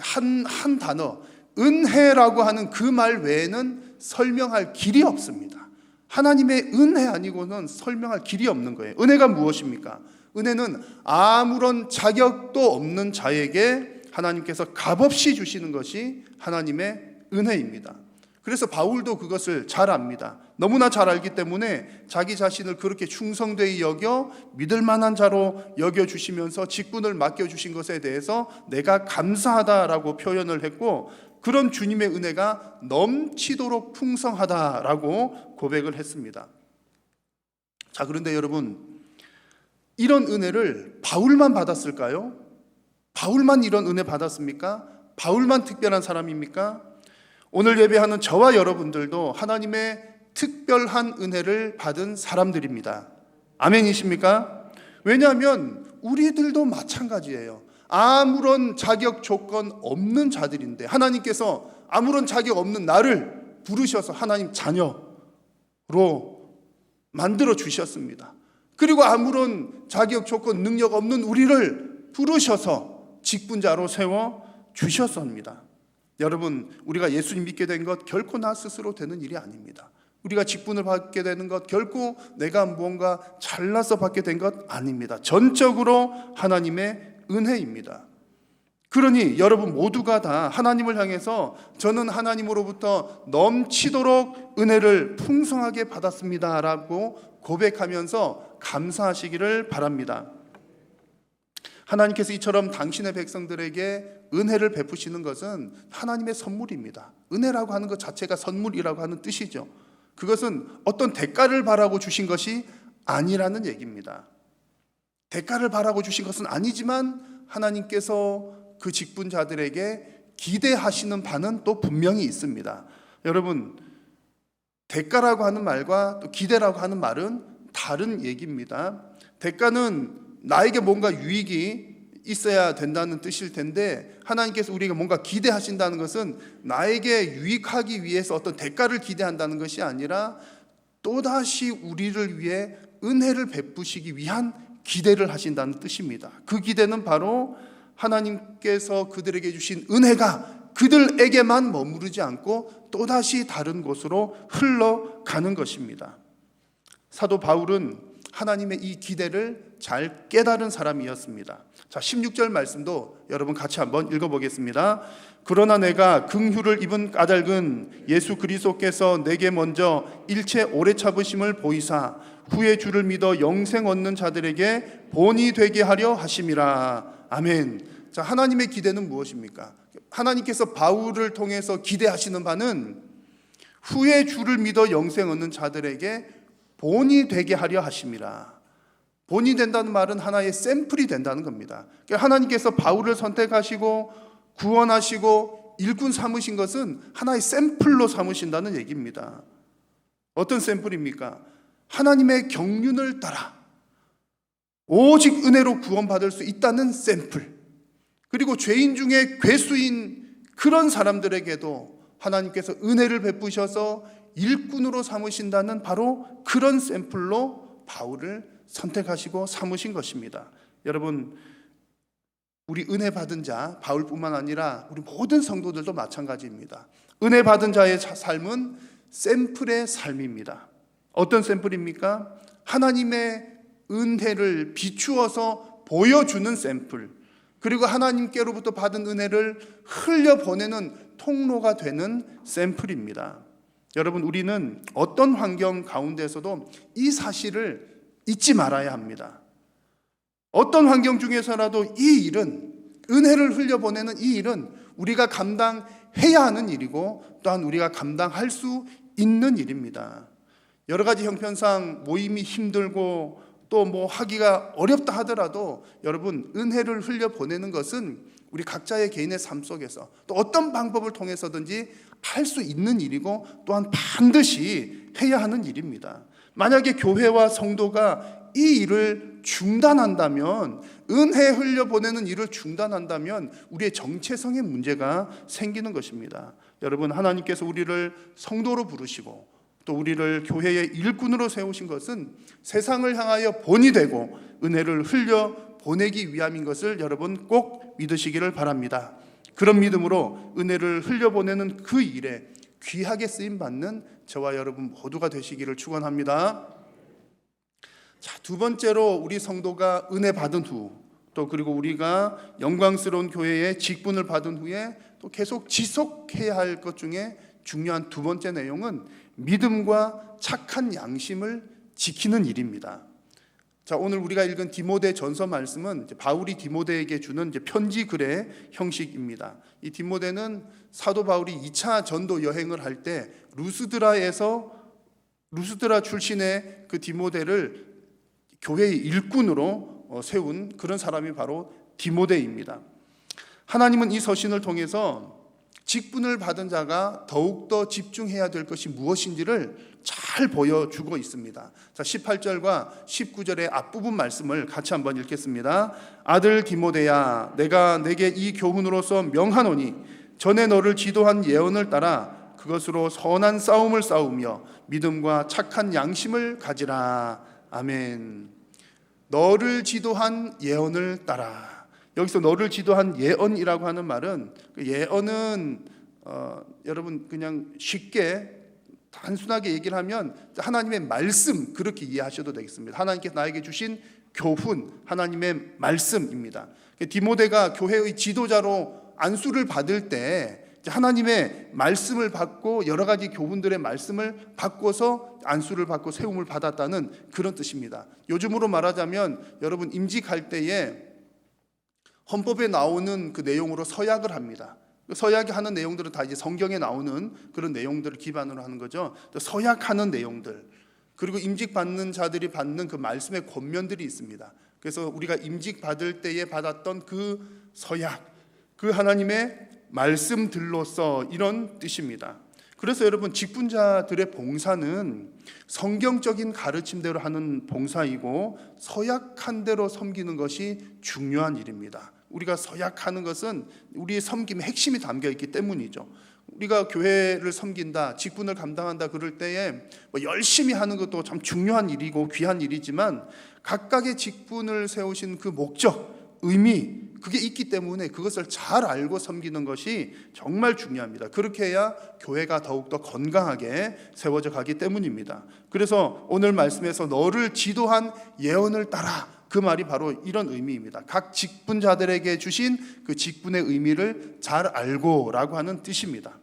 한 단어, 은혜라고 하는 그 말 외에는 설명할 길이 없습니다. 하나님의 은혜 아니고는 설명할 길이 없는 거예요. 은혜가 무엇입니까? 은혜는 아무런 자격도 없는 자에게 하나님께서 값없이 주시는 것이 하나님의 은혜입니다. 그래서 바울도 그것을 잘 압니다. 너무나 잘 알기 때문에 자기 자신을 그렇게 충성되이 여겨 믿을 만한 자로 여겨주시면서 직분을 맡겨주신 것에 대해서 내가 감사하다라고 표현을 했고, 그런 주님의 은혜가 넘치도록 풍성하다라고 고백을 했습니다. 자, 그런데 여러분, 이런 은혜를 바울만 받았을까요? 바울만 이런 은혜 받았습니까? 바울만 특별한 사람입니까? 오늘 예배하는 저와 여러분들도 하나님의 특별한 은혜를 받은 사람들입니다. 아멘이십니까? 왜냐하면 우리들도 마찬가지예요. 아무런 자격 조건 없는 자들인데 하나님께서 아무런 자격 없는 나를 부르셔서 하나님 자녀로 만들어 주셨습니다. 그리고 아무런 자격 조건 능력 없는 우리를 부르셔서 직분자로 세워 주셨습니다. 여러분, 우리가 예수님 믿게 된 것 결코 나 스스로 되는 일이 아닙니다. 우리가 직분을 받게 되는 것 결코 내가 뭔가 잘나서 받게 된 것 아닙니다. 전적으로 하나님의 은혜입니다. 그러니 여러분 모두가 다 하나님을 향해서 저는 하나님으로부터 넘치도록 은혜를 풍성하게 받았습니다라고 고백하면서 감사하시기를 바랍니다. 하나님께서 이처럼 당신의 백성들에게 은혜를 베푸시는 것은 하나님의 선물입니다. 은혜라고 하는 것 자체가 선물이라고 하는 뜻이죠. 그것은 어떤 대가를 바라고 주신 것이 아니라는 얘기입니다. 대가를 바라고 주신 것은 아니지만 하나님께서 그 직분자들에게 기대하시는 바는 또 분명히 있습니다. 여러분, 대가라고 하는 말과 또 기대라고 하는 말은 다른 얘기입니다. 대가는 나에게 뭔가 유익이 있어야 된다는 뜻일 텐데, 하나님께서 우리가 뭔가 기대하신다는 것은 나에게 유익하기 위해서 어떤 대가를 기대한다는 것이 아니라 또다시 우리를 위해 은혜를 베푸시기 위한 기대를 하신다는 뜻입니다. 그 기대는 바로 하나님께서 그들에게 주신 은혜가 그들에게만 머무르지 않고 또다시 다른 곳으로 흘러가는 것입니다. 사도 바울은 하나님의 이 기대를 잘 깨달은 사람이었습니다. 자, 16절 말씀도 여러분 같이 한번 읽어보겠습니다. 그러나 내가 긍휼을 입은 까닭은 예수 그리스도께서 내게 먼저 일체 오래 참으심을 보이사 후에 주를 믿어 영생 얻는 자들에게 본이 되게 하려 하심이라. 아멘. 자, 하나님의 기대는 무엇입니까? 하나님께서 바울을 통해서 기대하시는 바는 후에 주를 믿어 영생 얻는 자들에게 본이 되게 하려 하심이라. 본이 된다는 말은 하나의 샘플이 된다는 겁니다. 그러니까 하나님께서 바울을 선택하시고 구원하시고 일꾼 삼으신 것은 하나의 샘플로 삼으신다는 얘기입니다. 어떤 샘플입니까? 하나님의 경륜을 따라 오직 은혜로 구원받을 수 있다는 샘플. 그리고 죄인 중에 괴수인 그런 사람들에게도 하나님께서 은혜를 베푸셔서 일꾼으로 삼으신다는 바로 그런 샘플로 바울을 선택하시고 삼으신 것입니다. 여러분, 우리 은혜 받은 자 바울뿐만 아니라 우리 모든 성도들도 마찬가지입니다. 은혜 받은 자의 삶은 샘플의 삶입니다. 어떤 샘플입니까? 하나님의 은혜를 비추어서 보여주는 샘플, 그리고 하나님께로부터 받은 은혜를 흘려보내는 통로가 되는 샘플입니다. 여러분, 우리는 어떤 환경 가운데서도 이 사실을 잊지 말아야 합니다. 어떤 환경 중에서라도 이 일은, 은혜를 흘려보내는 이 일은 우리가 감당해야 하는 일이고 또한 우리가 감당할 수 있는 일입니다. 여러 가지 형편상 모임이 힘들고 또 뭐 하기가 어렵다 하더라도 여러분, 은혜를 흘려보내는 것은 우리 각자의 개인의 삶 속에서 또 어떤 방법을 통해서든지 할 수 있는 일이고 또한 반드시 해야 하는 일입니다. 만약에 교회와 성도가 이 일을 중단한다면, 은혜 흘려보내는 일을 중단한다면 우리의 정체성의 문제가 생기는 것입니다. 여러분, 하나님께서 우리를 성도로 부르시고 또 우리를 교회의 일꾼으로 세우신 것은 세상을 향하여 본이 되고 은혜를 흘려 보내기 위함인 것을 여러분 꼭 믿으시기를 바랍니다. 그런 믿음으로 은혜를 흘려보내는 그 일에 귀하게 쓰임받는 저와 여러분 모두가 되시기를 축원합니다. 자, 두 번째로 우리 성도가 은혜 받은 후, 또 그리고 우리가 영광스러운 교회의 직분을 받은 후에 또 계속 지속해야 할 것 중에 중요한 두 번째 내용은 믿음과 착한 양심을 지키는 일입니다. 자, 오늘 우리가 읽은 디모데 전서 말씀은 바울이 디모데에게 주는 편지 글의 형식입니다. 이 디모데는 사도 바울이 2차 전도 여행을 할 때 루스드라 출신의 그 디모데를 교회의 일꾼으로 세운 그런 사람이 바로 디모데입니다. 하나님은 이 서신을 통해서 직분을 받은 자가 더욱더 집중해야 될 것이 무엇인지를 잘 보여주고 있습니다. 자, 18절과 19절의 앞부분 말씀을 같이 한번 읽겠습니다. 아들 디모데야, 내가 내게 이 교훈으로서 명하노니 전에 너를 지도한 예언을 따라 그것으로 선한 싸움을 싸우며 믿음과 착한 양심을 가지라. 아멘. 너를 지도한 예언을 따라. 여기서 너를 지도한 예언이라고 하는 말은 그 예언은 여러분 그냥 쉽게 단순하게 얘기를 하면 하나님의 말씀 그렇게 이해하셔도 되겠습니다. 하나님께서 나에게 주신 교훈, 하나님의 말씀입니다. 디모데가 교회의 지도자로 안수를 받을 때 하나님의 말씀을 받고 여러 가지 교훈들의 말씀을 바꿔서 안수를 받고 세움을 받았다는 그런 뜻입니다. 요즘으로 말하자면 여러분 임직할 때에 헌법에 나오는 그 내용으로 서약을 합니다. 서약이 하는 내용들은 다 이제 성경에 나오는 그런 내용들을 기반으로 하는 거죠. 서약하는 내용들, 그리고 임직받는 자들이 받는 그 말씀의 권면들이 있습니다. 그래서 우리가 임직 받을 때에 받았던 그 서약, 그 하나님의 말씀들로서 이런 뜻입니다. 그래서 여러분 직분자들의 봉사는 성경적인 가르침대로 하는 봉사이고 서약한 대로 섬기는 것이 중요한 일입니다. 우리가 서약하는 것은 우리의 섬김의 핵심이 담겨 있기 때문이죠. 우리가 교회를 섬긴다, 직분을 감당한다 그럴 때에 열심히 하는 것도 참 중요한 일이고 귀한 일이지만 각각의 직분을 세우신 그 목적, 의미 그게 있기 때문에 그것을 잘 알고 섬기는 것이 정말 중요합니다. 그렇게 해야 교회가 더욱더 건강하게 세워져 가기 때문입니다. 그래서 오늘 말씀에서 너를 지도한 예언을 따라, 그 말이 바로 이런 의미입니다. 각 직분자들에게 주신 그 직분의 의미를 잘 알고라고 하는 뜻입니다.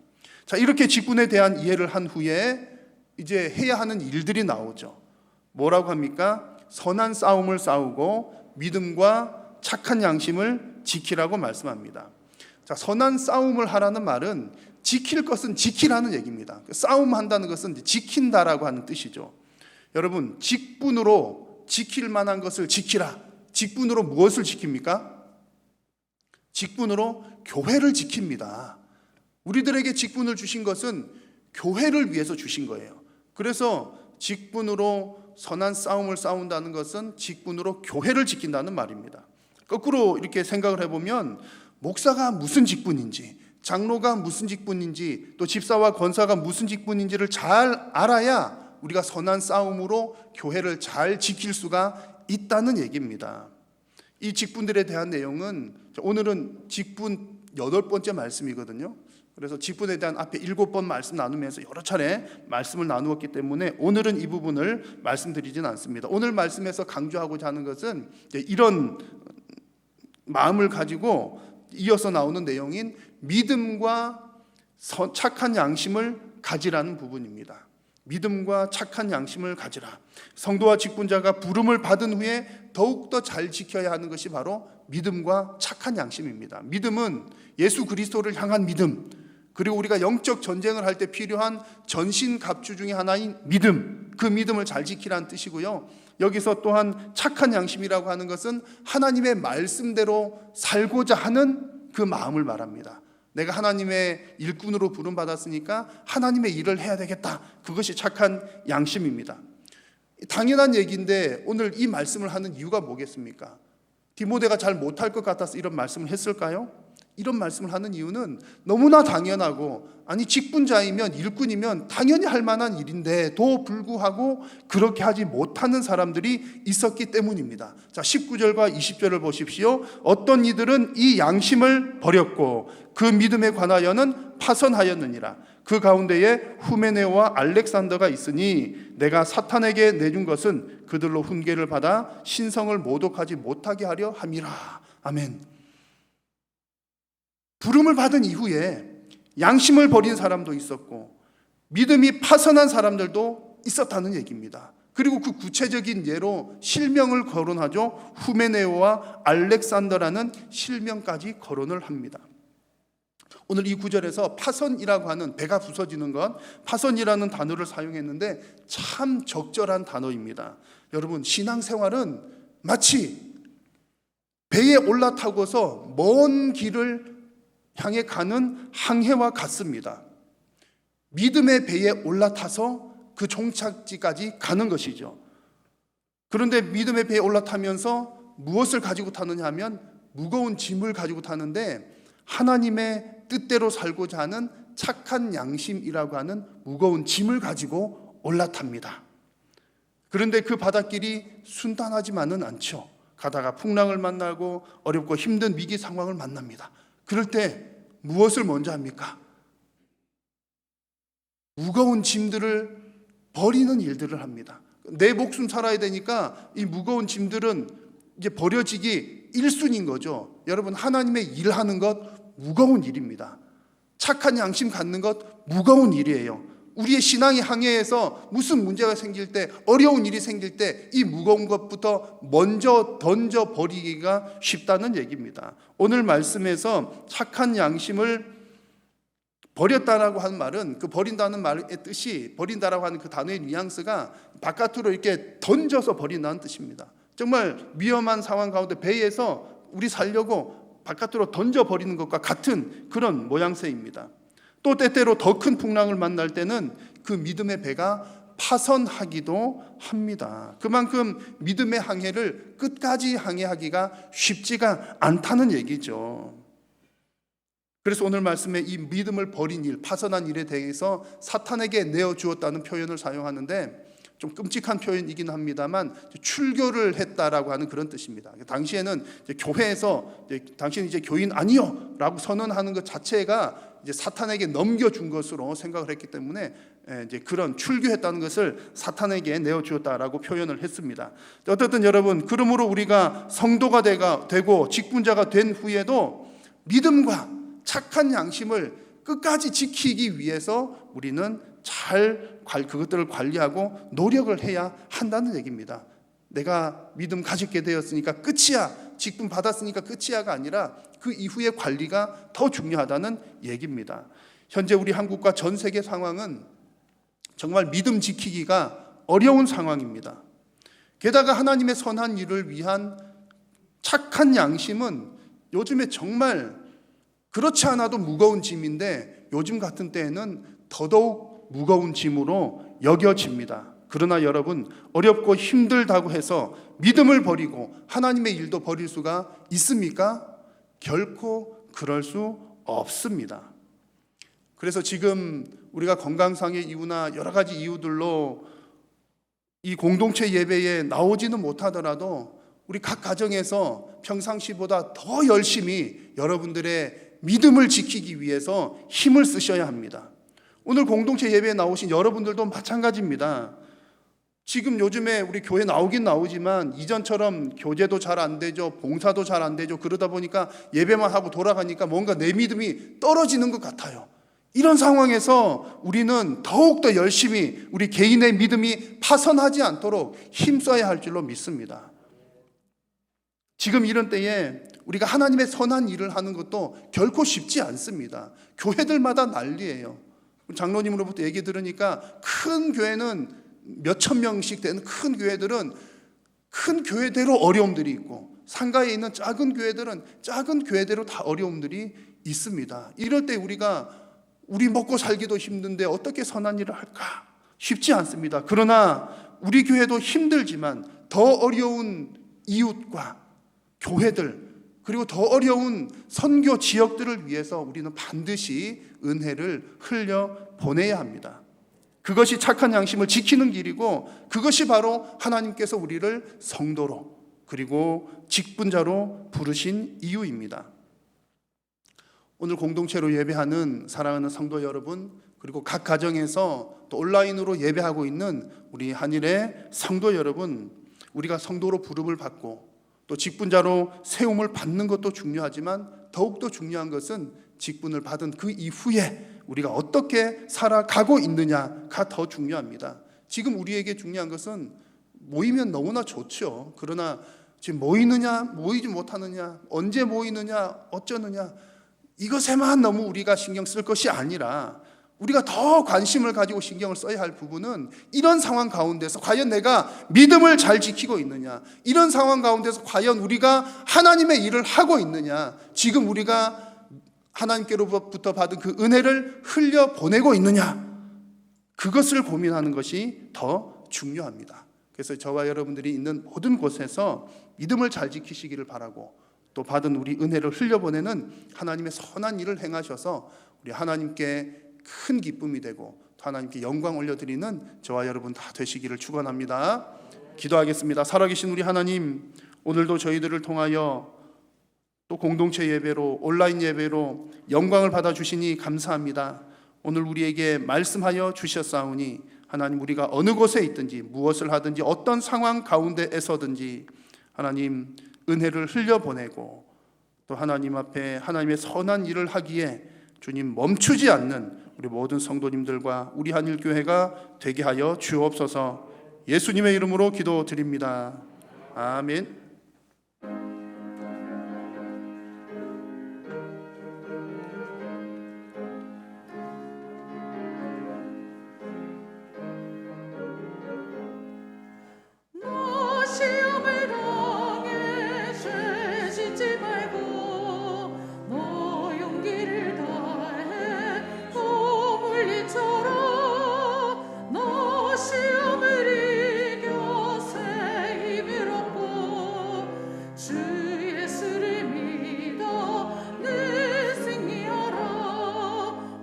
자, 이렇게 직분에 대한 이해를 한 후에 이제 해야 하는 일들이 나오죠. 뭐라고 합니까? 선한 싸움을 싸우고 믿음과 착한 양심을 지키라고 말씀합니다. 자, 선한 싸움을 하라는 말은 지킬 것은 지키라는 얘기입니다. 싸움한다는 것은 지킨다라고 하는 뜻이죠. 여러분, 직분으로 지킬 만한 것을 지키라. 직분으로 무엇을 지킵니까? 직분으로 교회를 지킵니다. 우리들에게 직분을 주신 것은 교회를 위해서 주신 거예요. 그래서 직분으로 선한 싸움을 싸운다는 것은 직분으로 교회를 지킨다는 말입니다. 거꾸로 이렇게 생각을 해보면 목사가 무슨 직분인지, 장로가 무슨 직분인지, 또 집사와 권사가 무슨 직분인지를 잘 알아야 우리가 선한 싸움으로 교회를 잘 지킬 수가 있다는 얘기입니다. 이 직분들에 대한 내용은 오늘은 직분 8번째 말씀이거든요. 그래서 직분에 대한 앞에 7번 말씀 나누면서 여러 차례 말씀을 나누었기 때문에 오늘은 이 부분을 말씀드리진 않습니다. 오늘 말씀에서 강조하고자 하는 것은 이런 마음을 가지고 이어서 나오는 내용인 믿음과 착한 양심을 가지라는 부분입니다. 믿음과 착한 양심을 가지라. 성도와 직분자가 부름을 받은 후에 더욱더 잘 지켜야 하는 것이 바로 믿음과 착한 양심입니다. 믿음은 예수 그리스도를 향한 믿음, 그리고 우리가 영적 전쟁을 할 때 필요한 전신갑주 중에 하나인 믿음, 그 믿음을 잘 지키라는 뜻이고요. 여기서 또한 착한 양심이라고 하는 것은 하나님의 말씀대로 살고자 하는 그 마음을 말합니다. 내가 하나님의 일꾼으로 부름받았으니까 하나님의 일을 해야 되겠다. 그것이 착한 양심입니다. 당연한 얘기인데 오늘 이 말씀을 하는 이유가 뭐겠습니까? 디모데가 잘 못할 것 같아서 이런 말씀을 했을까요? 이런 말씀을 하는 이유는 너무나 당연하고, 아니 직분자이면 일꾼이면 당연히 할 만한 일인데도 불구하고 그렇게 하지 못하는 사람들이 있었기 때문입니다. 자, 19절과 20절을 보십시오. 어떤 이들은 이 양심을 버렸고 그 믿음에 관하여는 파선하였느니라. 그 가운데에 후메네오와 알렉산더가 있으니 내가 사탄에게 내준 것은 그들로 훈계를 받아 신성을 모독하지 못하게 하려 함이라. 아멘. 부름을 받은 이후에 양심을 버린 사람도 있었고 믿음이 파선한 사람들도 있었다는 얘기입니다. 그리고 그 구체적인 예로 실명을 거론하죠. 후메네오와 알렉산더라는 실명까지 거론을 합니다. 오늘 이 구절에서 파선이라고 하는, 배가 부서지는 것, 파선이라는 단어를 사용했는데 참 적절한 단어입니다. 여러분, 신앙생활은 마치 배에 올라타고서 먼 길을 향해 가는 항해와 같습니다. 믿음의 배에 올라타서 그 종착지까지 가는 것이죠. 그런데 믿음의 배에 올라타면서 무엇을 가지고 타느냐 하면 무거운 짐을 가지고 타는데 하나님의 뜻대로 살고자 하는 착한 양심이라고 하는 무거운 짐을 가지고 올라탑니다. 그런데 그 바닷길이 순탄하지만은 않죠. 가다가 풍랑을 만나고 어렵고 힘든 위기 상황을 만납니다. 그럴 때 무엇을 먼저 합니까? 무거운 짐들을 버리는 일들을 합니다. 내 목숨 살아야 되니까 이 무거운 짐들은 이제 버려지기 1순위인 거죠. 여러분, 하나님의 일하는 것 무거운 일입니다. 착한 양심 갖는 것 무거운 일이에요. 우리의 신앙의 항해에서 무슨 문제가 생길 때, 어려운 일이 생길 때 이 무거운 것부터 먼저 던져버리기가 쉽다는 얘기입니다. 오늘 말씀에서 착한 양심을 버렸다라고 하는 말은, 그 버린다는 말의 뜻이, 버린다라고 하는 그 단어의 뉘앙스가 바깥으로 이렇게 던져서 버린다는 뜻입니다. 정말 위험한 상황 가운데 배에서 우리 살려고 바깥으로 던져버리는 것과 같은 그런 모양새입니다. 또 때때로 더 큰 풍랑을 만날 때는 그 믿음의 배가 파선하기도 합니다. 그만큼 믿음의 항해를 끝까지 항해하기가 쉽지가 않다는 얘기죠. 그래서 오늘 말씀에 이 믿음을 버린 일, 파선한 일에 대해서 사탄에게 내어주었다는 표현을 사용하는데 좀 끔찍한 표현이긴 합니다만 출교를 했다라고 하는 그런 뜻입니다. 당시에는 이제 교회에서 당신은 이제 교인 아니요라고 선언하는 것 자체가 이제 사탄에게 넘겨준 것으로 생각을 했기 때문에 이제 그런 출교했다는 것을 사탄에게 내어주었다라고 표현을 했습니다. 어쨌든 여러분, 그러므로 우리가 성도가 되고 직분자가 된 후에도 믿음과 착한 양심을 끝까지 지키기 위해서 우리는 잘 그것들을 관리하고 노력을 해야 한다는 얘기입니다. 내가 믿음 가지게 되었으니까 끝이야, 직분 받았으니까 끝이야가 아니라 그 이후의 관리가 더 중요하다는 얘기입니다. 현재 우리 한국과 전 세계 상황은 정말 믿음 지키기가 어려운 상황입니다. 게다가 하나님의 선한 일을 위한 착한 양심은 요즘에 정말 그렇지 않아도 무거운 짐인데 요즘 같은 때에는 더더욱 무거운 짐으로 여겨집니다. 그러나 여러분, 어렵고 힘들다고 해서 믿음을 버리고 하나님의 일도 버릴 수가 있습니까? 결코 그럴 수 없습니다. 그래서 지금 우리가 건강상의 이유나 여러 가지 이유들로 이 공동체 예배에 나오지는 못하더라도 우리 각 가정에서 평상시보다 더 열심히 여러분들의 믿음을 지키기 위해서 힘을 쓰셔야 합니다. 오늘 공동체 예배에 나오신 여러분들도 마찬가지입니다. 지금 요즘에 우리 교회 나오긴 나오지만 이전처럼 교제도 잘 안 되죠. 봉사도 잘 안 되죠. 그러다 보니까 예배만 하고 돌아가니까 뭔가 내 믿음이 떨어지는 것 같아요. 이런 상황에서 우리는 더욱더 열심히 우리 개인의 믿음이 파선하지 않도록 힘써야 할 줄로 믿습니다. 지금 이런 때에 우리가 하나님의 선한 일을 하는 것도 결코 쉽지 않습니다. 교회들마다 난리예요. 장로님으로부터 얘기 들으니까 큰 교회는 몇천 명씩 되는 큰 교회들은 큰 교회대로 어려움들이 있고 상가에 있는 작은 교회들은 작은 교회대로 다 어려움들이 있습니다. 이럴 때 우리 먹고 살기도 힘든데 어떻게 선한 일을 할까? 쉽지 않습니다. 그러나 우리 교회도 힘들지만 더 어려운 이웃과 교회들, 그리고 더 어려운 선교 지역들을 위해서 우리는 반드시 은혜를 흘려 보내야 합니다. 그것이 착한 양심을 지키는 길이고 그것이 바로 하나님께서 우리를 성도로 그리고 직분자로 부르신 이유입니다. 오늘 공동체로 예배하는 사랑하는 성도 여러분, 그리고 각 가정에서 또 온라인으로 예배하고 있는 우리 한일의 성도 여러분, 우리가 성도로 부름을 받고 또 직분자로 세움을 받는 것도 중요하지만 더욱더 중요한 것은 직분을 받은 그 이후에 우리가 어떻게 살아가고 있느냐가 더 중요합니다. 지금 우리에게 중요한 것은 모이면 너무나 좋죠. 그러나 지금 모이느냐 모이지 못하느냐 언제 모이느냐 어쩌느냐 이것에만 너무 우리가 신경 쓸 것이 아니라 우리가 더 관심을 가지고 신경을 써야 할 부분은 이런 상황 가운데서 과연 내가 믿음을 잘 지키고 있느냐, 이런 상황 가운데서 과연 우리가 하나님의 일을 하고 있느냐, 지금 우리가 하나님께로부터 받은 그 은혜를 흘려보내고 있느냐, 그것을 고민하는 것이 더 중요합니다. 그래서 저와 여러분들이 있는 모든 곳에서 믿음을 잘 지키시기를 바라고 또 받은 우리 은혜를 흘려보내는 하나님의 선한 일을 행하셔서 우리 하나님께 큰 기쁨이 되고 하나님께 영광 올려드리는 저와 여러분 다 되시기를 축원합니다. 기도하겠습니다. 살아계신 우리 하나님, 오늘도 저희들을 통하여 또 공동체 예배로 온라인 예배로 영광을 받아주시니 감사합니다. 오늘 우리에게 말씀하여 주셨사오니 하나님, 우리가 어느 곳에 있든지 무엇을 하든지 어떤 상황 가운데에서든지 하나님 은혜를 흘려보내고 또 하나님 앞에 하나님의 선한 일을 하기에 주님 멈추지 않는 우리 모든 성도님들과 우리 한일교회가 되게 하여 주옵소서. 예수님의 이름으로 기도드립니다. 아멘. 너 시험을 당해 죄 짓지 말고 너 용기를 다해 물리쳐라. 너 시험을 이겨 새 힘을 얻고 주 예수를 믿어 늘 승리하라.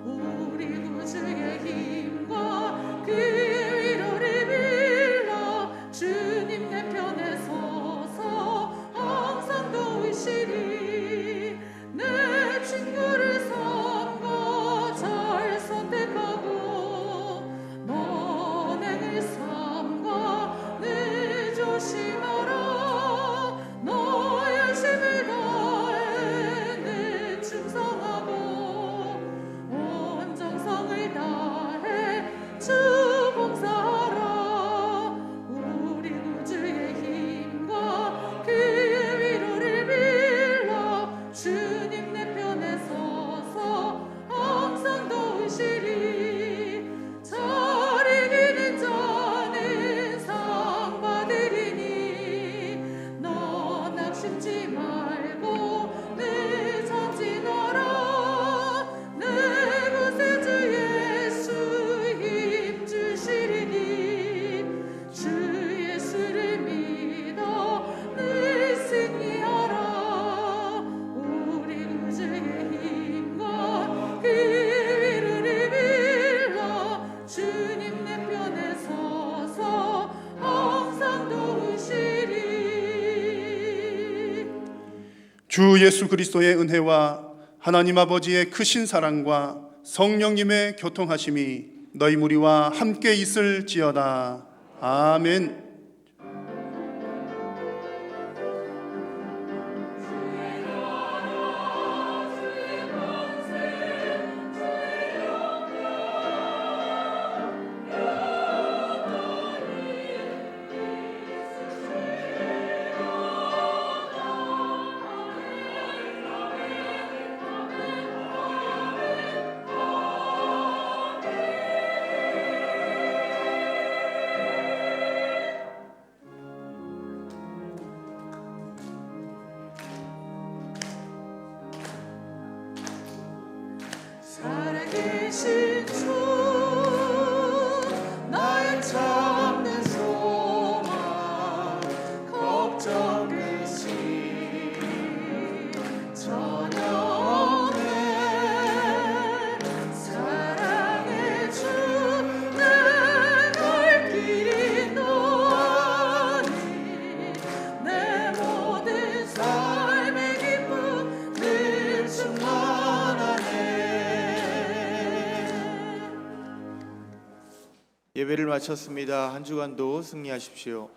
우리 구주의 힘과 그의 위로를 빌라. 주님 내 편에 서서 항상 도우시리. 내 친구를 삼가 잘 선택하고 너의 삶과 늘 조심하라. 너 열심을 다해 늘 충성하고 온 정성을 다해 주 봉사하라. 우리 구주의 힘과 그의 위로를 빌라. 주님 내 편에 서서 항상 도우시리. 잘 이기는 자는 상 받으리니 너 낙심지 말고 늘 전진하라. 내 구세주 예수 힘 주시리니 주 예수를 믿어 늘 승리하라. 우리 구주의 힘과 그의 위로를 빌라. 주님 내 편에 서서 항상 도우시리. 주 예수 그리스도의 은혜와 하나님 아버지의 크신 사랑과 성령님의 교통하심이 너희 무리와 함께 있을지어다. 아멘. 살아계신 주 나의 참된 소망 걱정 대신 예배를 마쳤습니다. 한 주간도 승리하십시오.